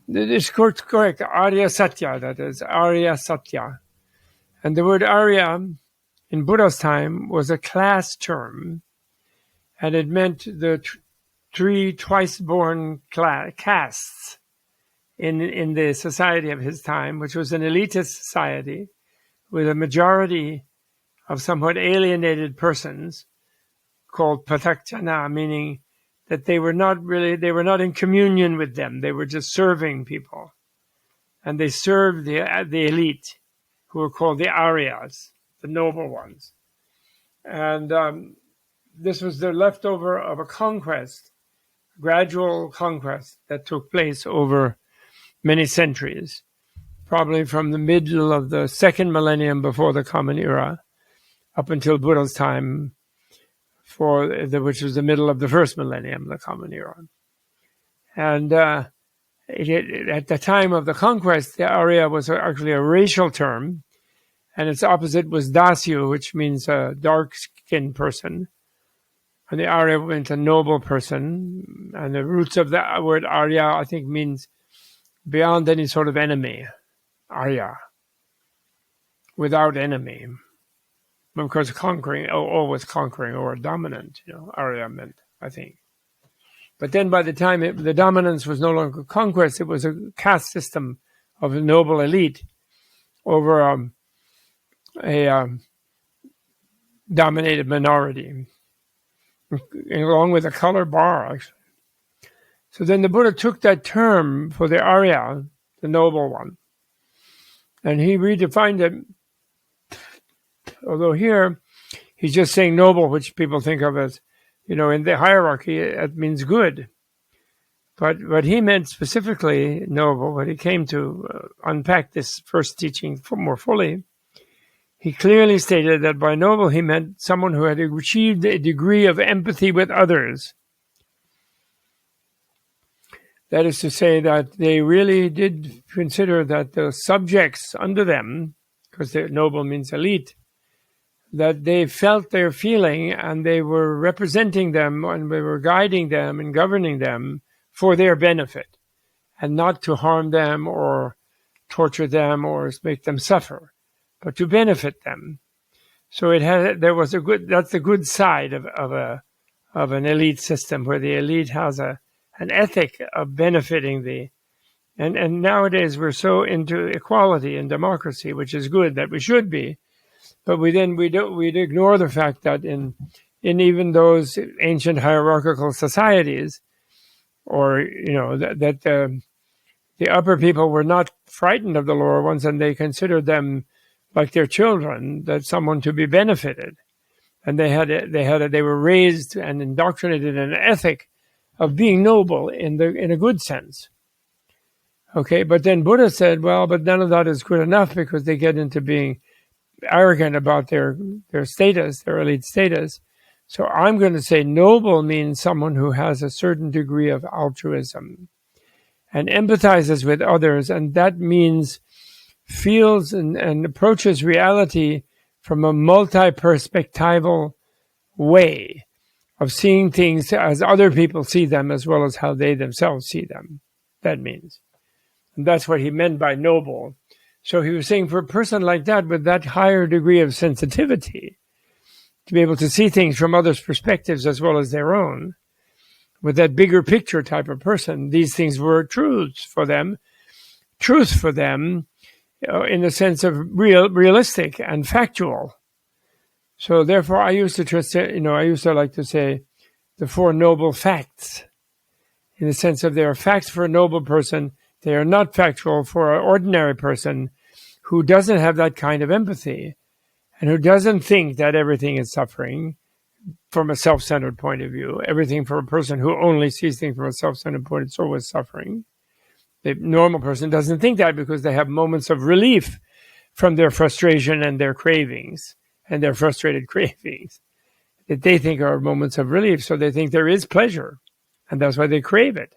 it's correct, Arya Satya, that is, Arya Satya. And the word Arya in Buddha's time was a class term, and it meant the three twice-born castes in the society of his time, which was an elitist society with a majority of somewhat alienated persons called Patāñjali, meaning that they were not in communion with them. They were just serving people. And they served the elite, who were called the Aryas, the noble ones. And this was the leftover of a conquest, gradual conquest that took place over many centuries, probably from the middle of the second millennium before the Common Era up until Buddha's time, which was the middle of the first millennium, the Common Era. And at the time of the conquest, the Arya was actually a racial term, and its opposite was Dasyu, which means a dark-skinned person. And the Arya meant a noble person. And the roots of the word Arya, I think, means beyond any sort of enemy. Arya. Without enemy. Because conquering, always conquering or dominant, Arya meant, I think. But then by the time the dominance was no longer conquest, it was a caste system of a noble elite over a dominated minority, along with a color bar, actually. So then the Buddha took that term for the Arya, the noble one, and he redefined it. Although here, he's just saying noble, which people think of as, in the hierarchy, it means good. But he meant specifically noble. When he came to unpack this first teaching more fully, he clearly stated that by noble, he meant someone who had achieved a degree of empathy with others. That is to say that they really did consider that the subjects under them, because noble means elite, that they felt their feeling and they were representing them and they were guiding them and governing them for their benefit and not to harm them or torture them or make them suffer, but to benefit them. So that's the good side of an elite system, where the elite has an ethic of benefiting and nowadays we're so into equality and democracy, which is good, that we should be. But we'd ignore the fact that in even those ancient hierarchical societies, or that the upper people were not frightened of the lower ones, and they considered them like their children, that someone to be benefited, and they were raised and indoctrinated in an ethic of being noble in a good sense. Okay, but then Buddha said, well, but none of that is good enough, because they get into being arrogant about their status, their elite status. So I'm going to say noble means someone who has a certain degree of altruism and empathizes with others, and that means feels and approaches reality from a multi-perspectival way of seeing things as other people see them as well as how they themselves see them. That means. And that's what he meant by noble. So he was saying for a person like that, with that higher degree of sensitivity, to be able to see things from others' perspectives as well as their own, with that bigger picture type of person, these things were truth for them in the sense of realistic and factual. So therefore, I used to like to say the four noble facts, in the sense of they are facts for a noble person. They are not factual for an ordinary person who doesn't have that kind of empathy and who doesn't think that everything is suffering from a self-centered point of view. Everything for a person who only sees things from a self-centered point, it's always suffering. The normal person doesn't think that because they have moments of relief from their frustration and their cravings and their frustrated cravings that they think are moments of relief. So they think there is pleasure, and that's why they crave it.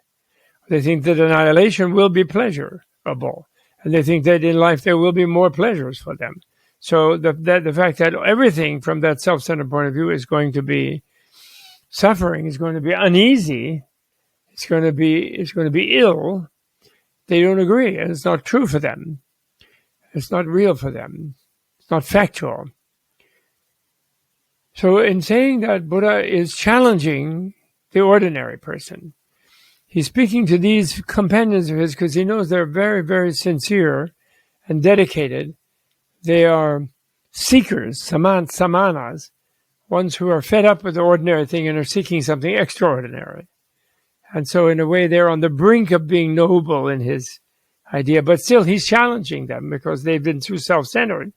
They think that annihilation will be pleasurable, and they think that in life there will be more pleasures for them. So the fact that everything from that self-centered point of view is going to be suffering, is going to be uneasy, it's going to be ill, they don't agree, and it's not true for them. It's not real for them. It's not factual. So in saying that, Buddha is challenging the ordinary person. He's speaking to these companions of his because he knows they're very, very sincere and dedicated. They are seekers, samanas, ones who are fed up with the ordinary thing and are seeking something extraordinary. And so in a way, they're on the brink of being noble in his idea, but still he's challenging them because they've been too self-centered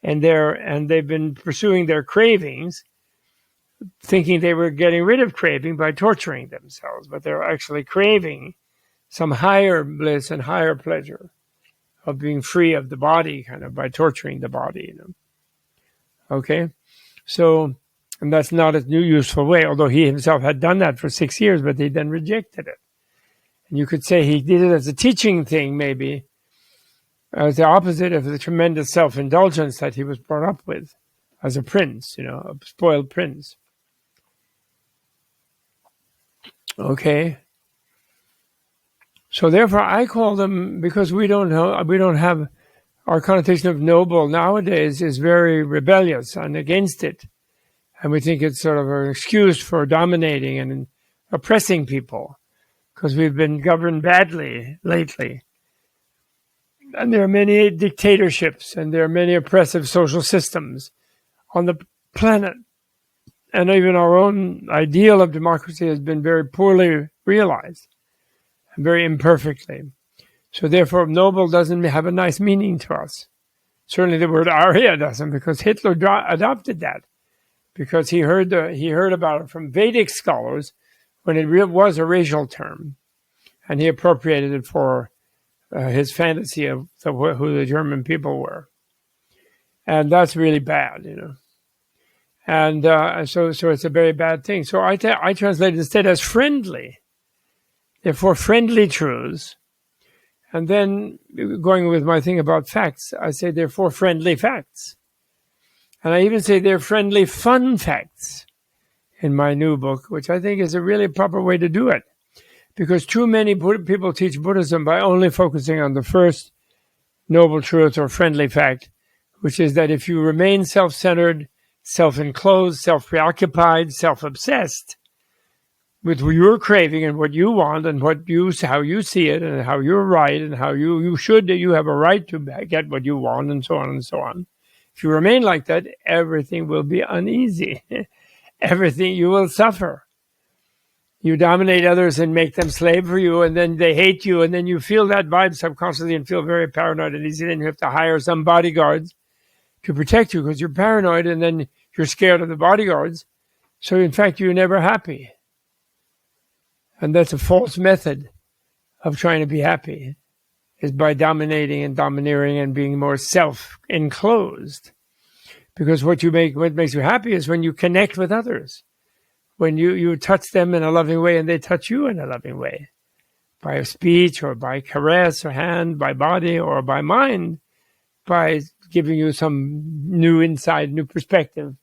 and they've been pursuing their cravings, thinking they were getting rid of craving by torturing themselves, but they're actually craving some higher bliss and higher pleasure of being free of the body, kind of by torturing the body, Okay? So, and that's not a new useful way, although he himself had done that for 6 years, but he then rejected it. And you could say he did it as a teaching thing, maybe, as the opposite of the tremendous self-indulgence that he was brought up with as a prince, a spoiled prince. Okay? So therefore I call them, because we don't have, our connotation of noble nowadays is very rebellious and against it. And we think it's sort of an excuse for dominating and oppressing people because we've been governed badly lately. And there are many dictatorships and there are many oppressive social systems on the planet. And even our own ideal of democracy has been very poorly realized and very imperfectly. So therefore, noble doesn't have a nice meaning to us. Certainly the word Arya doesn't, because Hitler adopted that. Because he heard about it from Vedic scholars when it was a racial term, and he appropriated it for his fantasy of who the German people were, and that's really bad, And so it's a very bad thing. So I translate it instead as friendly, therefore friendly truths, and then going with my thing about facts, I say therefore friendly facts. And I even say they're friendly, fun facts in my new book, which I think is a really proper way to do it. Because too many people teach Buddhism by only focusing on the first noble truth or friendly fact, which is that if you remain self-centered, self-enclosed, self-preoccupied, self-obsessed with your craving and what you want and how you see it and how you're right and how you have a right to get what you want and so on and so on. If you remain like that, everything will be uneasy. Everything, you will suffer. You dominate others and make them slave for you, and then they hate you, and then you feel that vibe subconsciously and feel very paranoid and easy. Then you have to hire some bodyguards to protect you because you're paranoid, and then you're scared of the bodyguards. So in fact, you're never happy. And that's a false method of trying to be happy, is by dominating and domineering and being more self-enclosed. Because what makes you happy is when you connect with others. When you touch them in a loving way and they touch you in a loving way. By speech or by caress or hand, by body or by mind. By giving you some new insight, new perspective,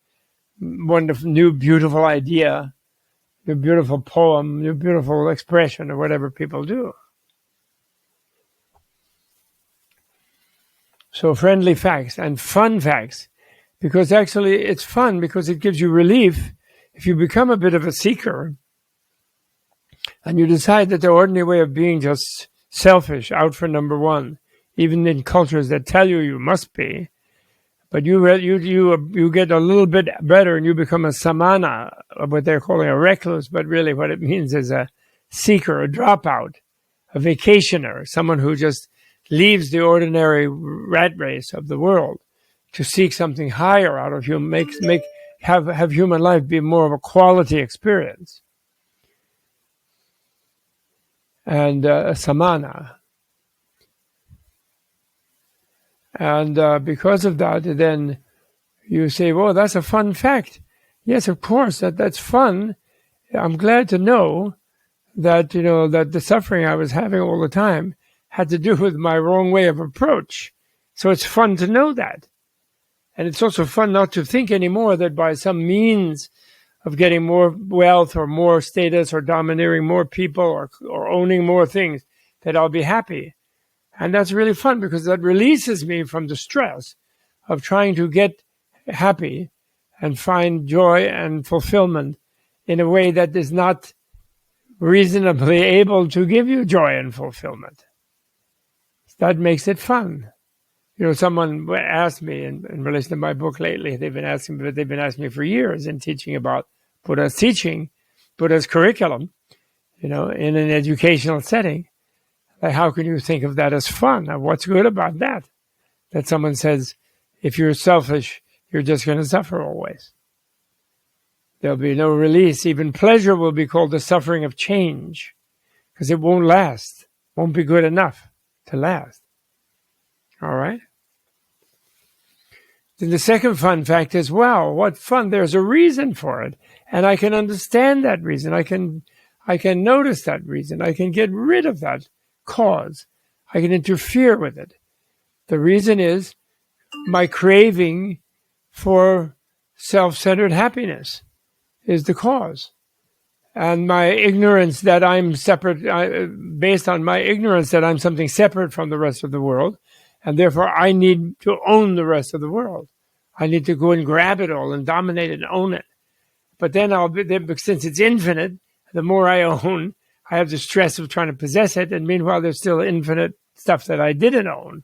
wonderful, new, beautiful idea your beautiful poem, your beautiful expression, or whatever people do. So friendly facts and fun facts, because actually it's fun because it gives you relief. If you become a bit of a seeker and you decide that the ordinary way of being just selfish, out for number one, even in cultures that tell you must be, but you get a little bit better and you become a samana, what they're calling a recluse, but really what it means is a seeker, a dropout, a vacationer, someone who just leaves the ordinary rat race of the world to seek something higher out of human, have human life be more of a quality experience. And a samana. And because of that, then you say, well, that's a fun fact. Yes, of course, that's fun. I'm glad to know that, that the suffering I was having all the time had to do with my wrong way of approach. So it's fun to know that. And it's also fun not to think anymore that by some means of getting more wealth or more status or domineering more people or owning more things, that I'll be happy. And that's really fun because that releases me from the stress of trying to get happy and find joy and fulfillment in a way that is not reasonably able to give you joy and fulfillment. That makes it fun. Someone asked me in relation to my book lately, they've been asking me for years in teaching about Buddha's teaching, Buddha's curriculum, in an educational setting. Like, how can you think of that as fun? Now, what's good about that? That someone says, if you're selfish, you're just going to suffer always. There'll be no release. Even pleasure will be called the suffering of change because it won't last, won't be good enough to last. All right? Then the second fun fact is, wow, what fun. There's a reason for it. And I can understand that reason. I can notice that reason. I can get rid of that cause. I can interfere with it. The reason is my craving for self-centered happiness is the cause. And my ignorance that I'm separate, based on my ignorance that I'm something separate from the rest of the world, and therefore I need to own the rest of the world. I need to go and grab it all and dominate it and own it. But then since it's infinite, the more I own, I have the stress of trying to possess it, and meanwhile there's still infinite stuff that I didn't own,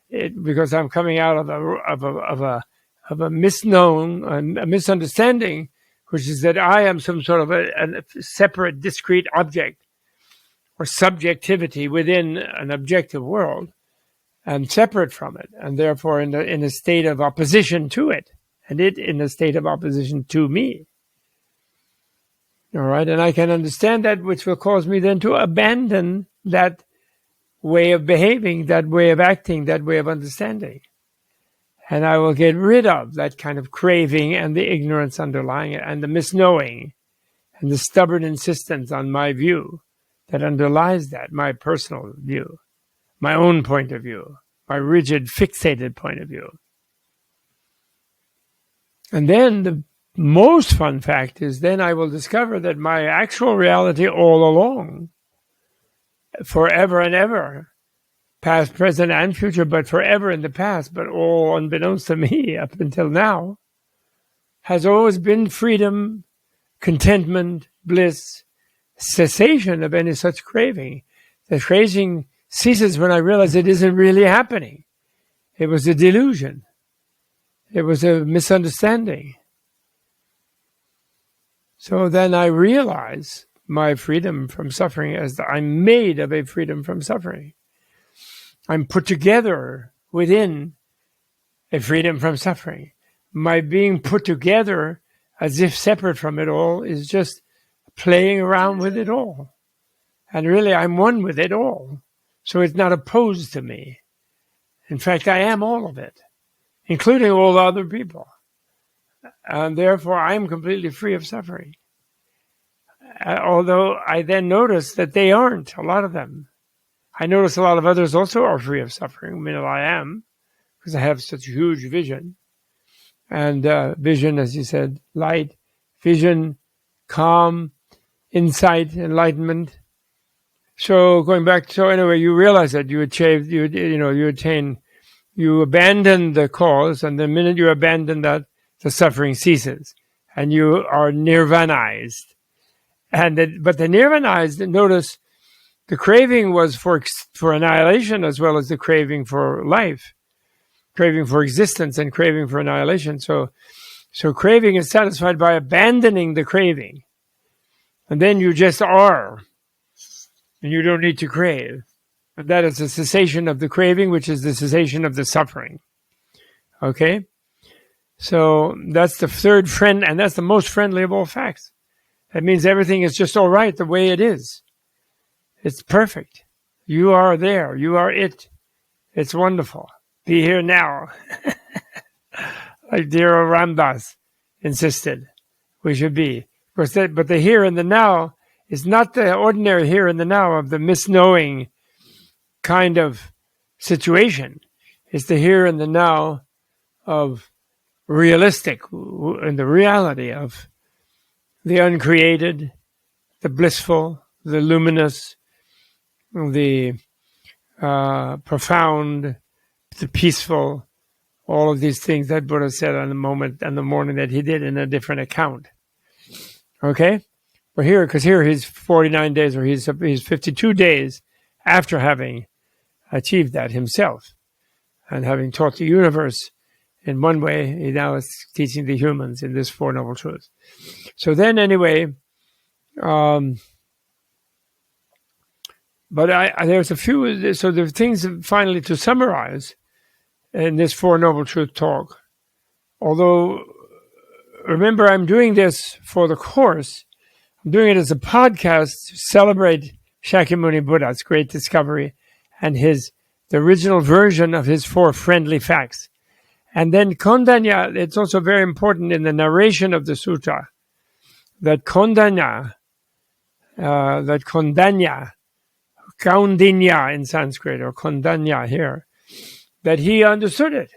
because I'm coming out of a misknown, a misunderstanding, which is that I am some sort of a separate, discrete object or subjectivity within an objective world, and separate from it, and therefore in a state of opposition to it, and it in a state of opposition to me. All right, and I can understand that, which will cause me then to abandon that way of behaving, that way of acting, that way of understanding. And I will get rid of that kind of craving and the ignorance underlying it, and the misknowing, and the stubborn insistence on my view that underlies that, my personal view, my own point of view, my rigid, fixated point of view. And then the most fun fact is then I will discover that my actual reality all along, forever and ever, past, present, and future, but forever in the past, but all unbeknownst to me up until now, has always been freedom, contentment, bliss, cessation of any such craving. The craving ceases when I realize it isn't really happening. It was a delusion. It was a misunderstanding. So then I realize my freedom from suffering as I'm made of a freedom from suffering. I'm put together within a freedom from suffering. My being put together as if separate from it all is just playing around with it all. And really I'm one with it all. So it's not opposed to me. In fact, I am all of it, including all the other people. And therefore I'm completely free of suffering. Although I then notice that they aren't, a lot of them. I notice a lot of others also are free of suffering. I mean, I am, because I have such huge vision. And vision, as you said, light, vision, calm, insight, enlightenment. So going back, so anyway, you realize that you achieved, you abandon the cause, and the minute you abandon that, the suffering ceases, and you are nirvanized. But the nirvanized, notice, the craving was for annihilation as well as the craving for life, craving for existence and craving for annihilation. So craving is satisfied by abandoning the craving, and then you just are, and you don't need to crave. And that is the cessation of the craving, which is the cessation of the suffering. Okay? So that's the third friend, and that's the most friendly of all facts. That means everything is just all right the way it is. It's perfect. You are there. You are it. It's wonderful. Be here now. Like dear Ramdas insisted we should be. But the here and the now is not the ordinary here and the now of the misknowing kind of situation. It's the here and the now of realistic, and the reality of the uncreated, the blissful, the luminous, the profound, the peaceful, all of these things that Buddha said on the morning that he did in a different account. Okay? But because here he's 49 days, or he's 52 days after having achieved that himself, and having taught the universe in one way, he now is teaching the humans in this Four Noble Truths. So then anyway, but there's a few, so there are things finally to summarize in this Four Noble Truth talk. Although, remember, I'm doing this for the course. I'm doing it as a podcast to celebrate Shakyamuni Buddha's great discovery and the original version of his four friendly facts. And then Kondanya, it's also very important in the narration of the sutta that Kaundinya in Sanskrit, or Kondanya here, that he understood it.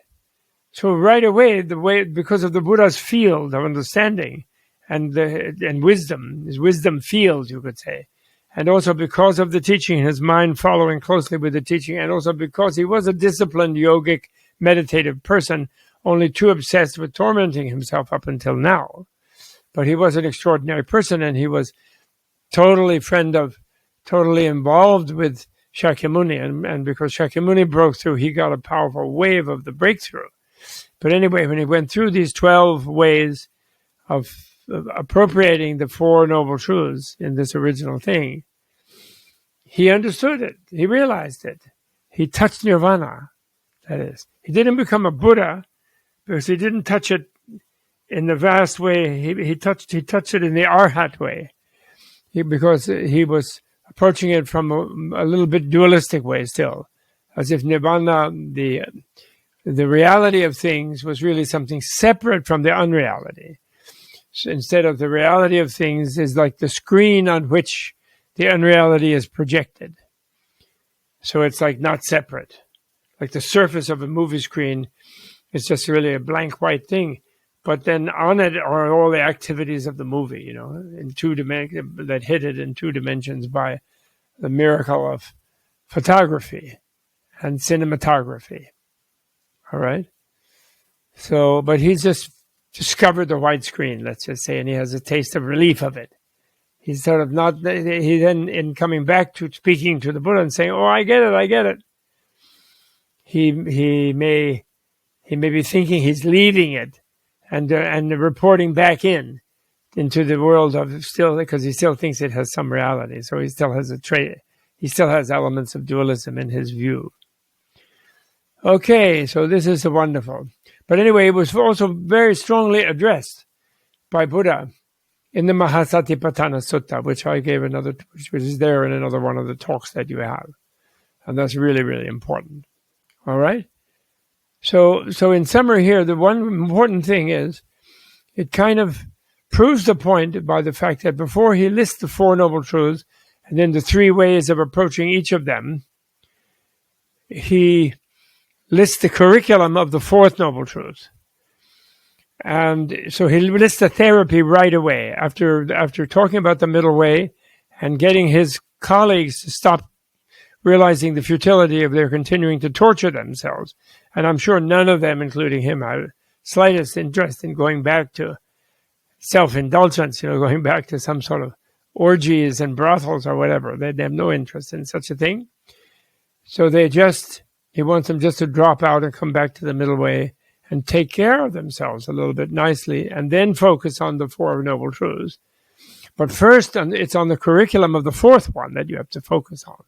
So right away, because of the Buddha's field of understanding and wisdom, his wisdom field, you could say, and also because of the teaching, his mind following closely with the teaching, and also because he was a disciplined yogic meditative person, only too obsessed with tormenting himself up until now. But he was an extraordinary person, and he was totally involved with Shakyamuni, and because Shakyamuni broke through, he got a powerful wave of the breakthrough. But anyway, when he went through these 12 ways of appropriating the Four Noble Truths in this original thing, he understood it. He realized it. He touched nirvana. That is, he didn't become a Buddha because he didn't touch it in the vast way. He touched it in the arhat way, because he was approaching it from a little bit dualistic way still, as if nirvana, the reality of things, was really something separate from the unreality. So instead of the reality of things is like the screen on which the unreality is projected. So it's like not separate. Like the surface of a movie screen is just really a blank white thing. But then on it are all the activities of the movie, in 2 dimensions, that hit it in 2 dimensions by the miracle of photography and cinematography. All right? So, but he's just discovered the white screen, let's just say, and he has a taste of relief of it. He's sort of not, he then, in coming back to speaking to the Buddha and saying, oh, I get it. He may be thinking he's leaving it and reporting back into the world of still, because he still thinks it has some reality. So he still has he still has elements of dualism in his view. Okay, so this is wonderful. But anyway, it was also very strongly addressed by Buddha in the Mahāsatipatthana Sutta, which I gave which is there in another one of the talks that you have. And that's really, really important. All right? So in summary here, the one important thing is it kind of proves the point by the fact that before he lists the Four Noble Truths and then the 3 ways of approaching each of them, he lists the curriculum of the Fourth Noble Truth. And so he lists the therapy right away after talking about the middle way and getting his colleagues to stop realizing the futility of their continuing to torture themselves. And I'm sure none of them, including him, had slightest interest in going back to self-indulgence, going back to some sort of orgies and brothels or whatever. They have no interest in such a thing. So he wants them just to drop out and come back to the middle way and take care of themselves a little bit nicely, and then focus on the Four Noble Truths. But first, it's on the curriculum of the fourth one that you have to focus on,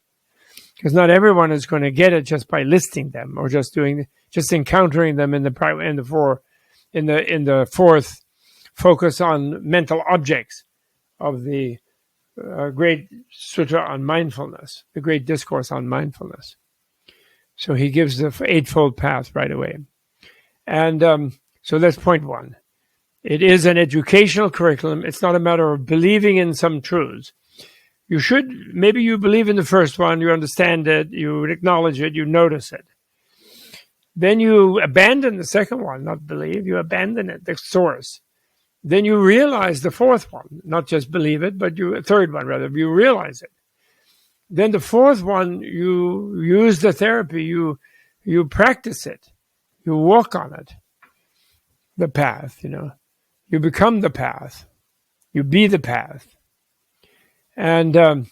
because not everyone is going to get it just by listing them or just encountering them in the fourth focus on mental objects of the Great Sutra on mindfulness, the Great Discourse on mindfulness. So he gives the Eightfold Path right away. And so that's point one. It is an educational curriculum. It's not a matter of believing in some truths. Maybe you believe in the first one, you understand it, you acknowledge it, you notice it. Then you abandon the second one, not believe, you abandon it, the source. Then you realize the fourth one, not just believe it, but third one rather, you realize it. Then the fourth one, you use the therapy, you practice it. You walk on it, the path, You become the path. You be the path. And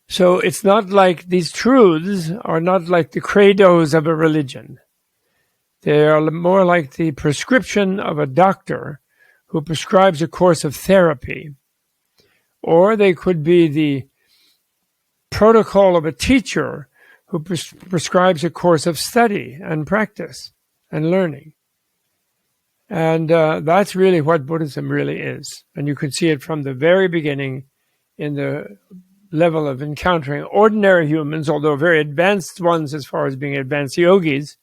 so it's not like these truths are not like the credos of a religion. They are more like the prescription of a doctor who prescribes a course of therapy. Or they could be the protocol of a teacher who prescribes a course of study and practice and learning. And that's really what Buddhism really is. And you can see it from the very beginning in the level of encountering ordinary humans, although very advanced ones as far as being advanced yogis.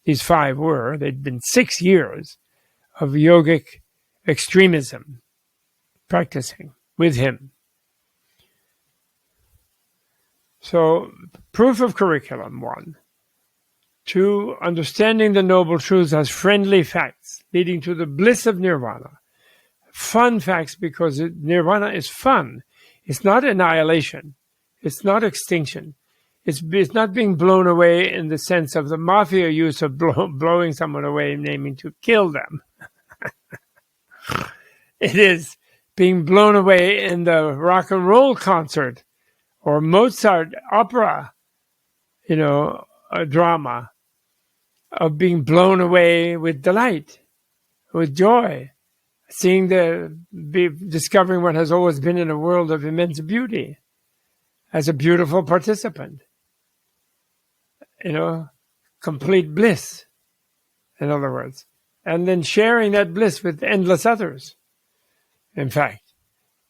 These five were. They'd been 6 years of yogic extremism practicing with him. So, proof of curriculum, 1. 2, understanding the Noble Truths as friendly facts, leading to the bliss of nirvana. Fun facts, because nirvana is fun. It's not annihilation. It's not extinction. It's not being blown away in the sense of the mafia use of blowing someone away, naming to kill them. It is being blown away in the rock and roll concert or Mozart opera, a drama, of being blown away with delight, with joy, discovering what has always been in a world of immense beauty as a beautiful participant. Complete bliss, in other words. And then sharing that bliss with endless others. In fact,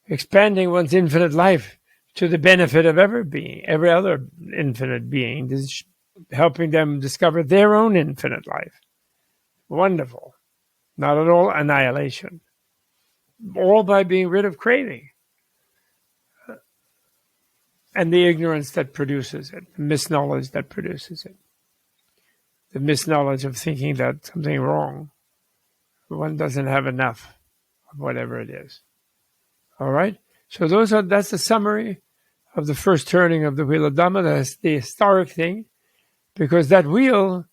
expanding one's infinite life to the benefit of every other infinite being, helping them discover their own infinite life. Wonderful. Not at all annihilation. All by being rid of craving and the ignorance that produces it, the misknowledge that produces it, the misknowledge of thinking that something wrong. One doesn't have enough of whatever it is. All right? So that's the summary of the first turning of the wheel of Dhamma. That's the historic thing, because that wheel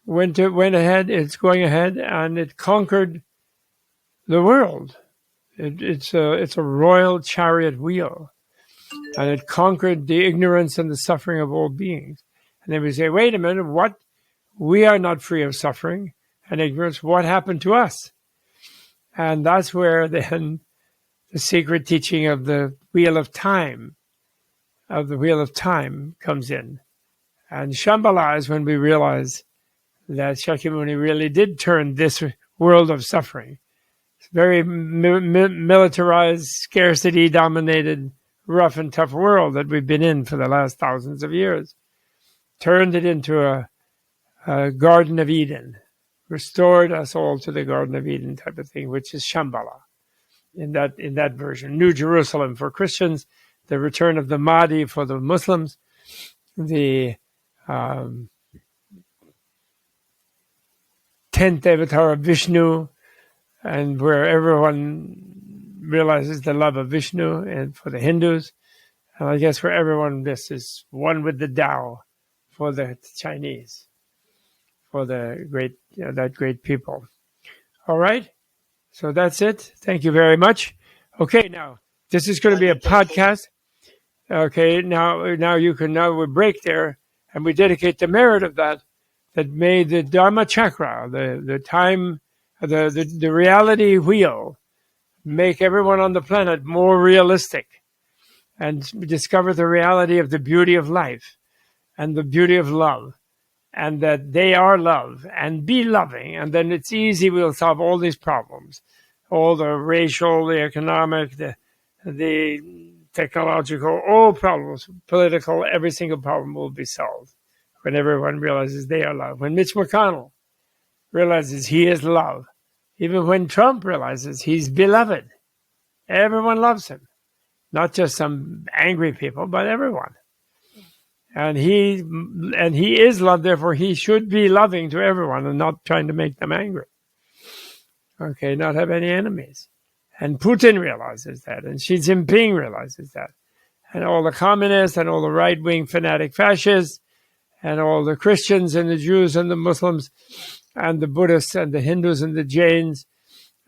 went ahead, it's going ahead, and it conquered the world. It's a royal chariot wheel, and it conquered the ignorance and the suffering of all beings. And then we say, wait a minute, what? We are not free of suffering and ignorance. What happened to us? And that's where then the secret teaching of the wheel of time, comes in. And Shambhala is when we realize that Shakyamuni really did turn this world of suffering. It's very militarized, scarcity-dominated, rough and tough world that we've been in for the last thousands of years. Turned it into a Garden of Eden. Restored us all to the Garden of Eden type of thing, which is Shambhala in that version. New Jerusalem for Christians, the return of the Mahdi for the Muslims, the 10th avatar of Vishnu, and where everyone realizes the love of Vishnu, and for the Hindus, and I guess for everyone this is one with the Tao for the Chinese, for the great, that great people. All right, so that's it. Thank you very much. Okay, now this is going to be a podcast. Okay, now you can we break there, and we dedicate the merit of that made the Dharma chakra, the time, the reality wheel, make everyone on the planet more realistic, and discover the reality of the beauty of life and the beauty of love, and that they are love, and be loving, and then it's easy. We'll solve all these problems, all the racial, the economic, the technological, all problems, political, every single problem will be solved when everyone realizes they are love. When Mitch McConnell realizes he is love, even when Trump realizes he's beloved, everyone loves him, not just some angry people, but everyone. And he is love, therefore he should be loving to everyone and not trying to make them angry. Okay, not have any enemies. And Putin realizes that, and Xi Jinping realizes that, and all the communists and all the right-wing fanatic fascists, and all the Christians and the Jews and the Muslims and the Buddhists and the Hindus and the Jains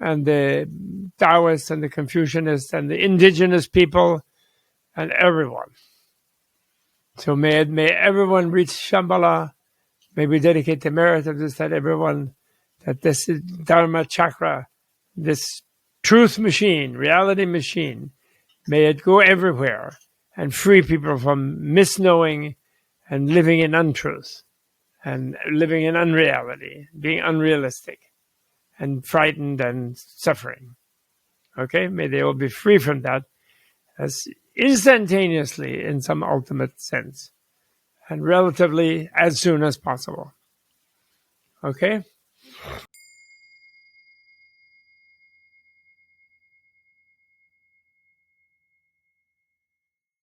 and the Taoists and the Confucianists and the indigenous people and everyone. So may everyone reach Shambhala. May we dedicate the merit of this, that this Dharma chakra, this truth machine, reality machine, may it go everywhere and free people from misknowing and living in untruth and living in unreality, being unrealistic and frightened and suffering. Okay? May they all be free from that as instantaneously in some ultimate sense and relatively as soon as possible. Okay?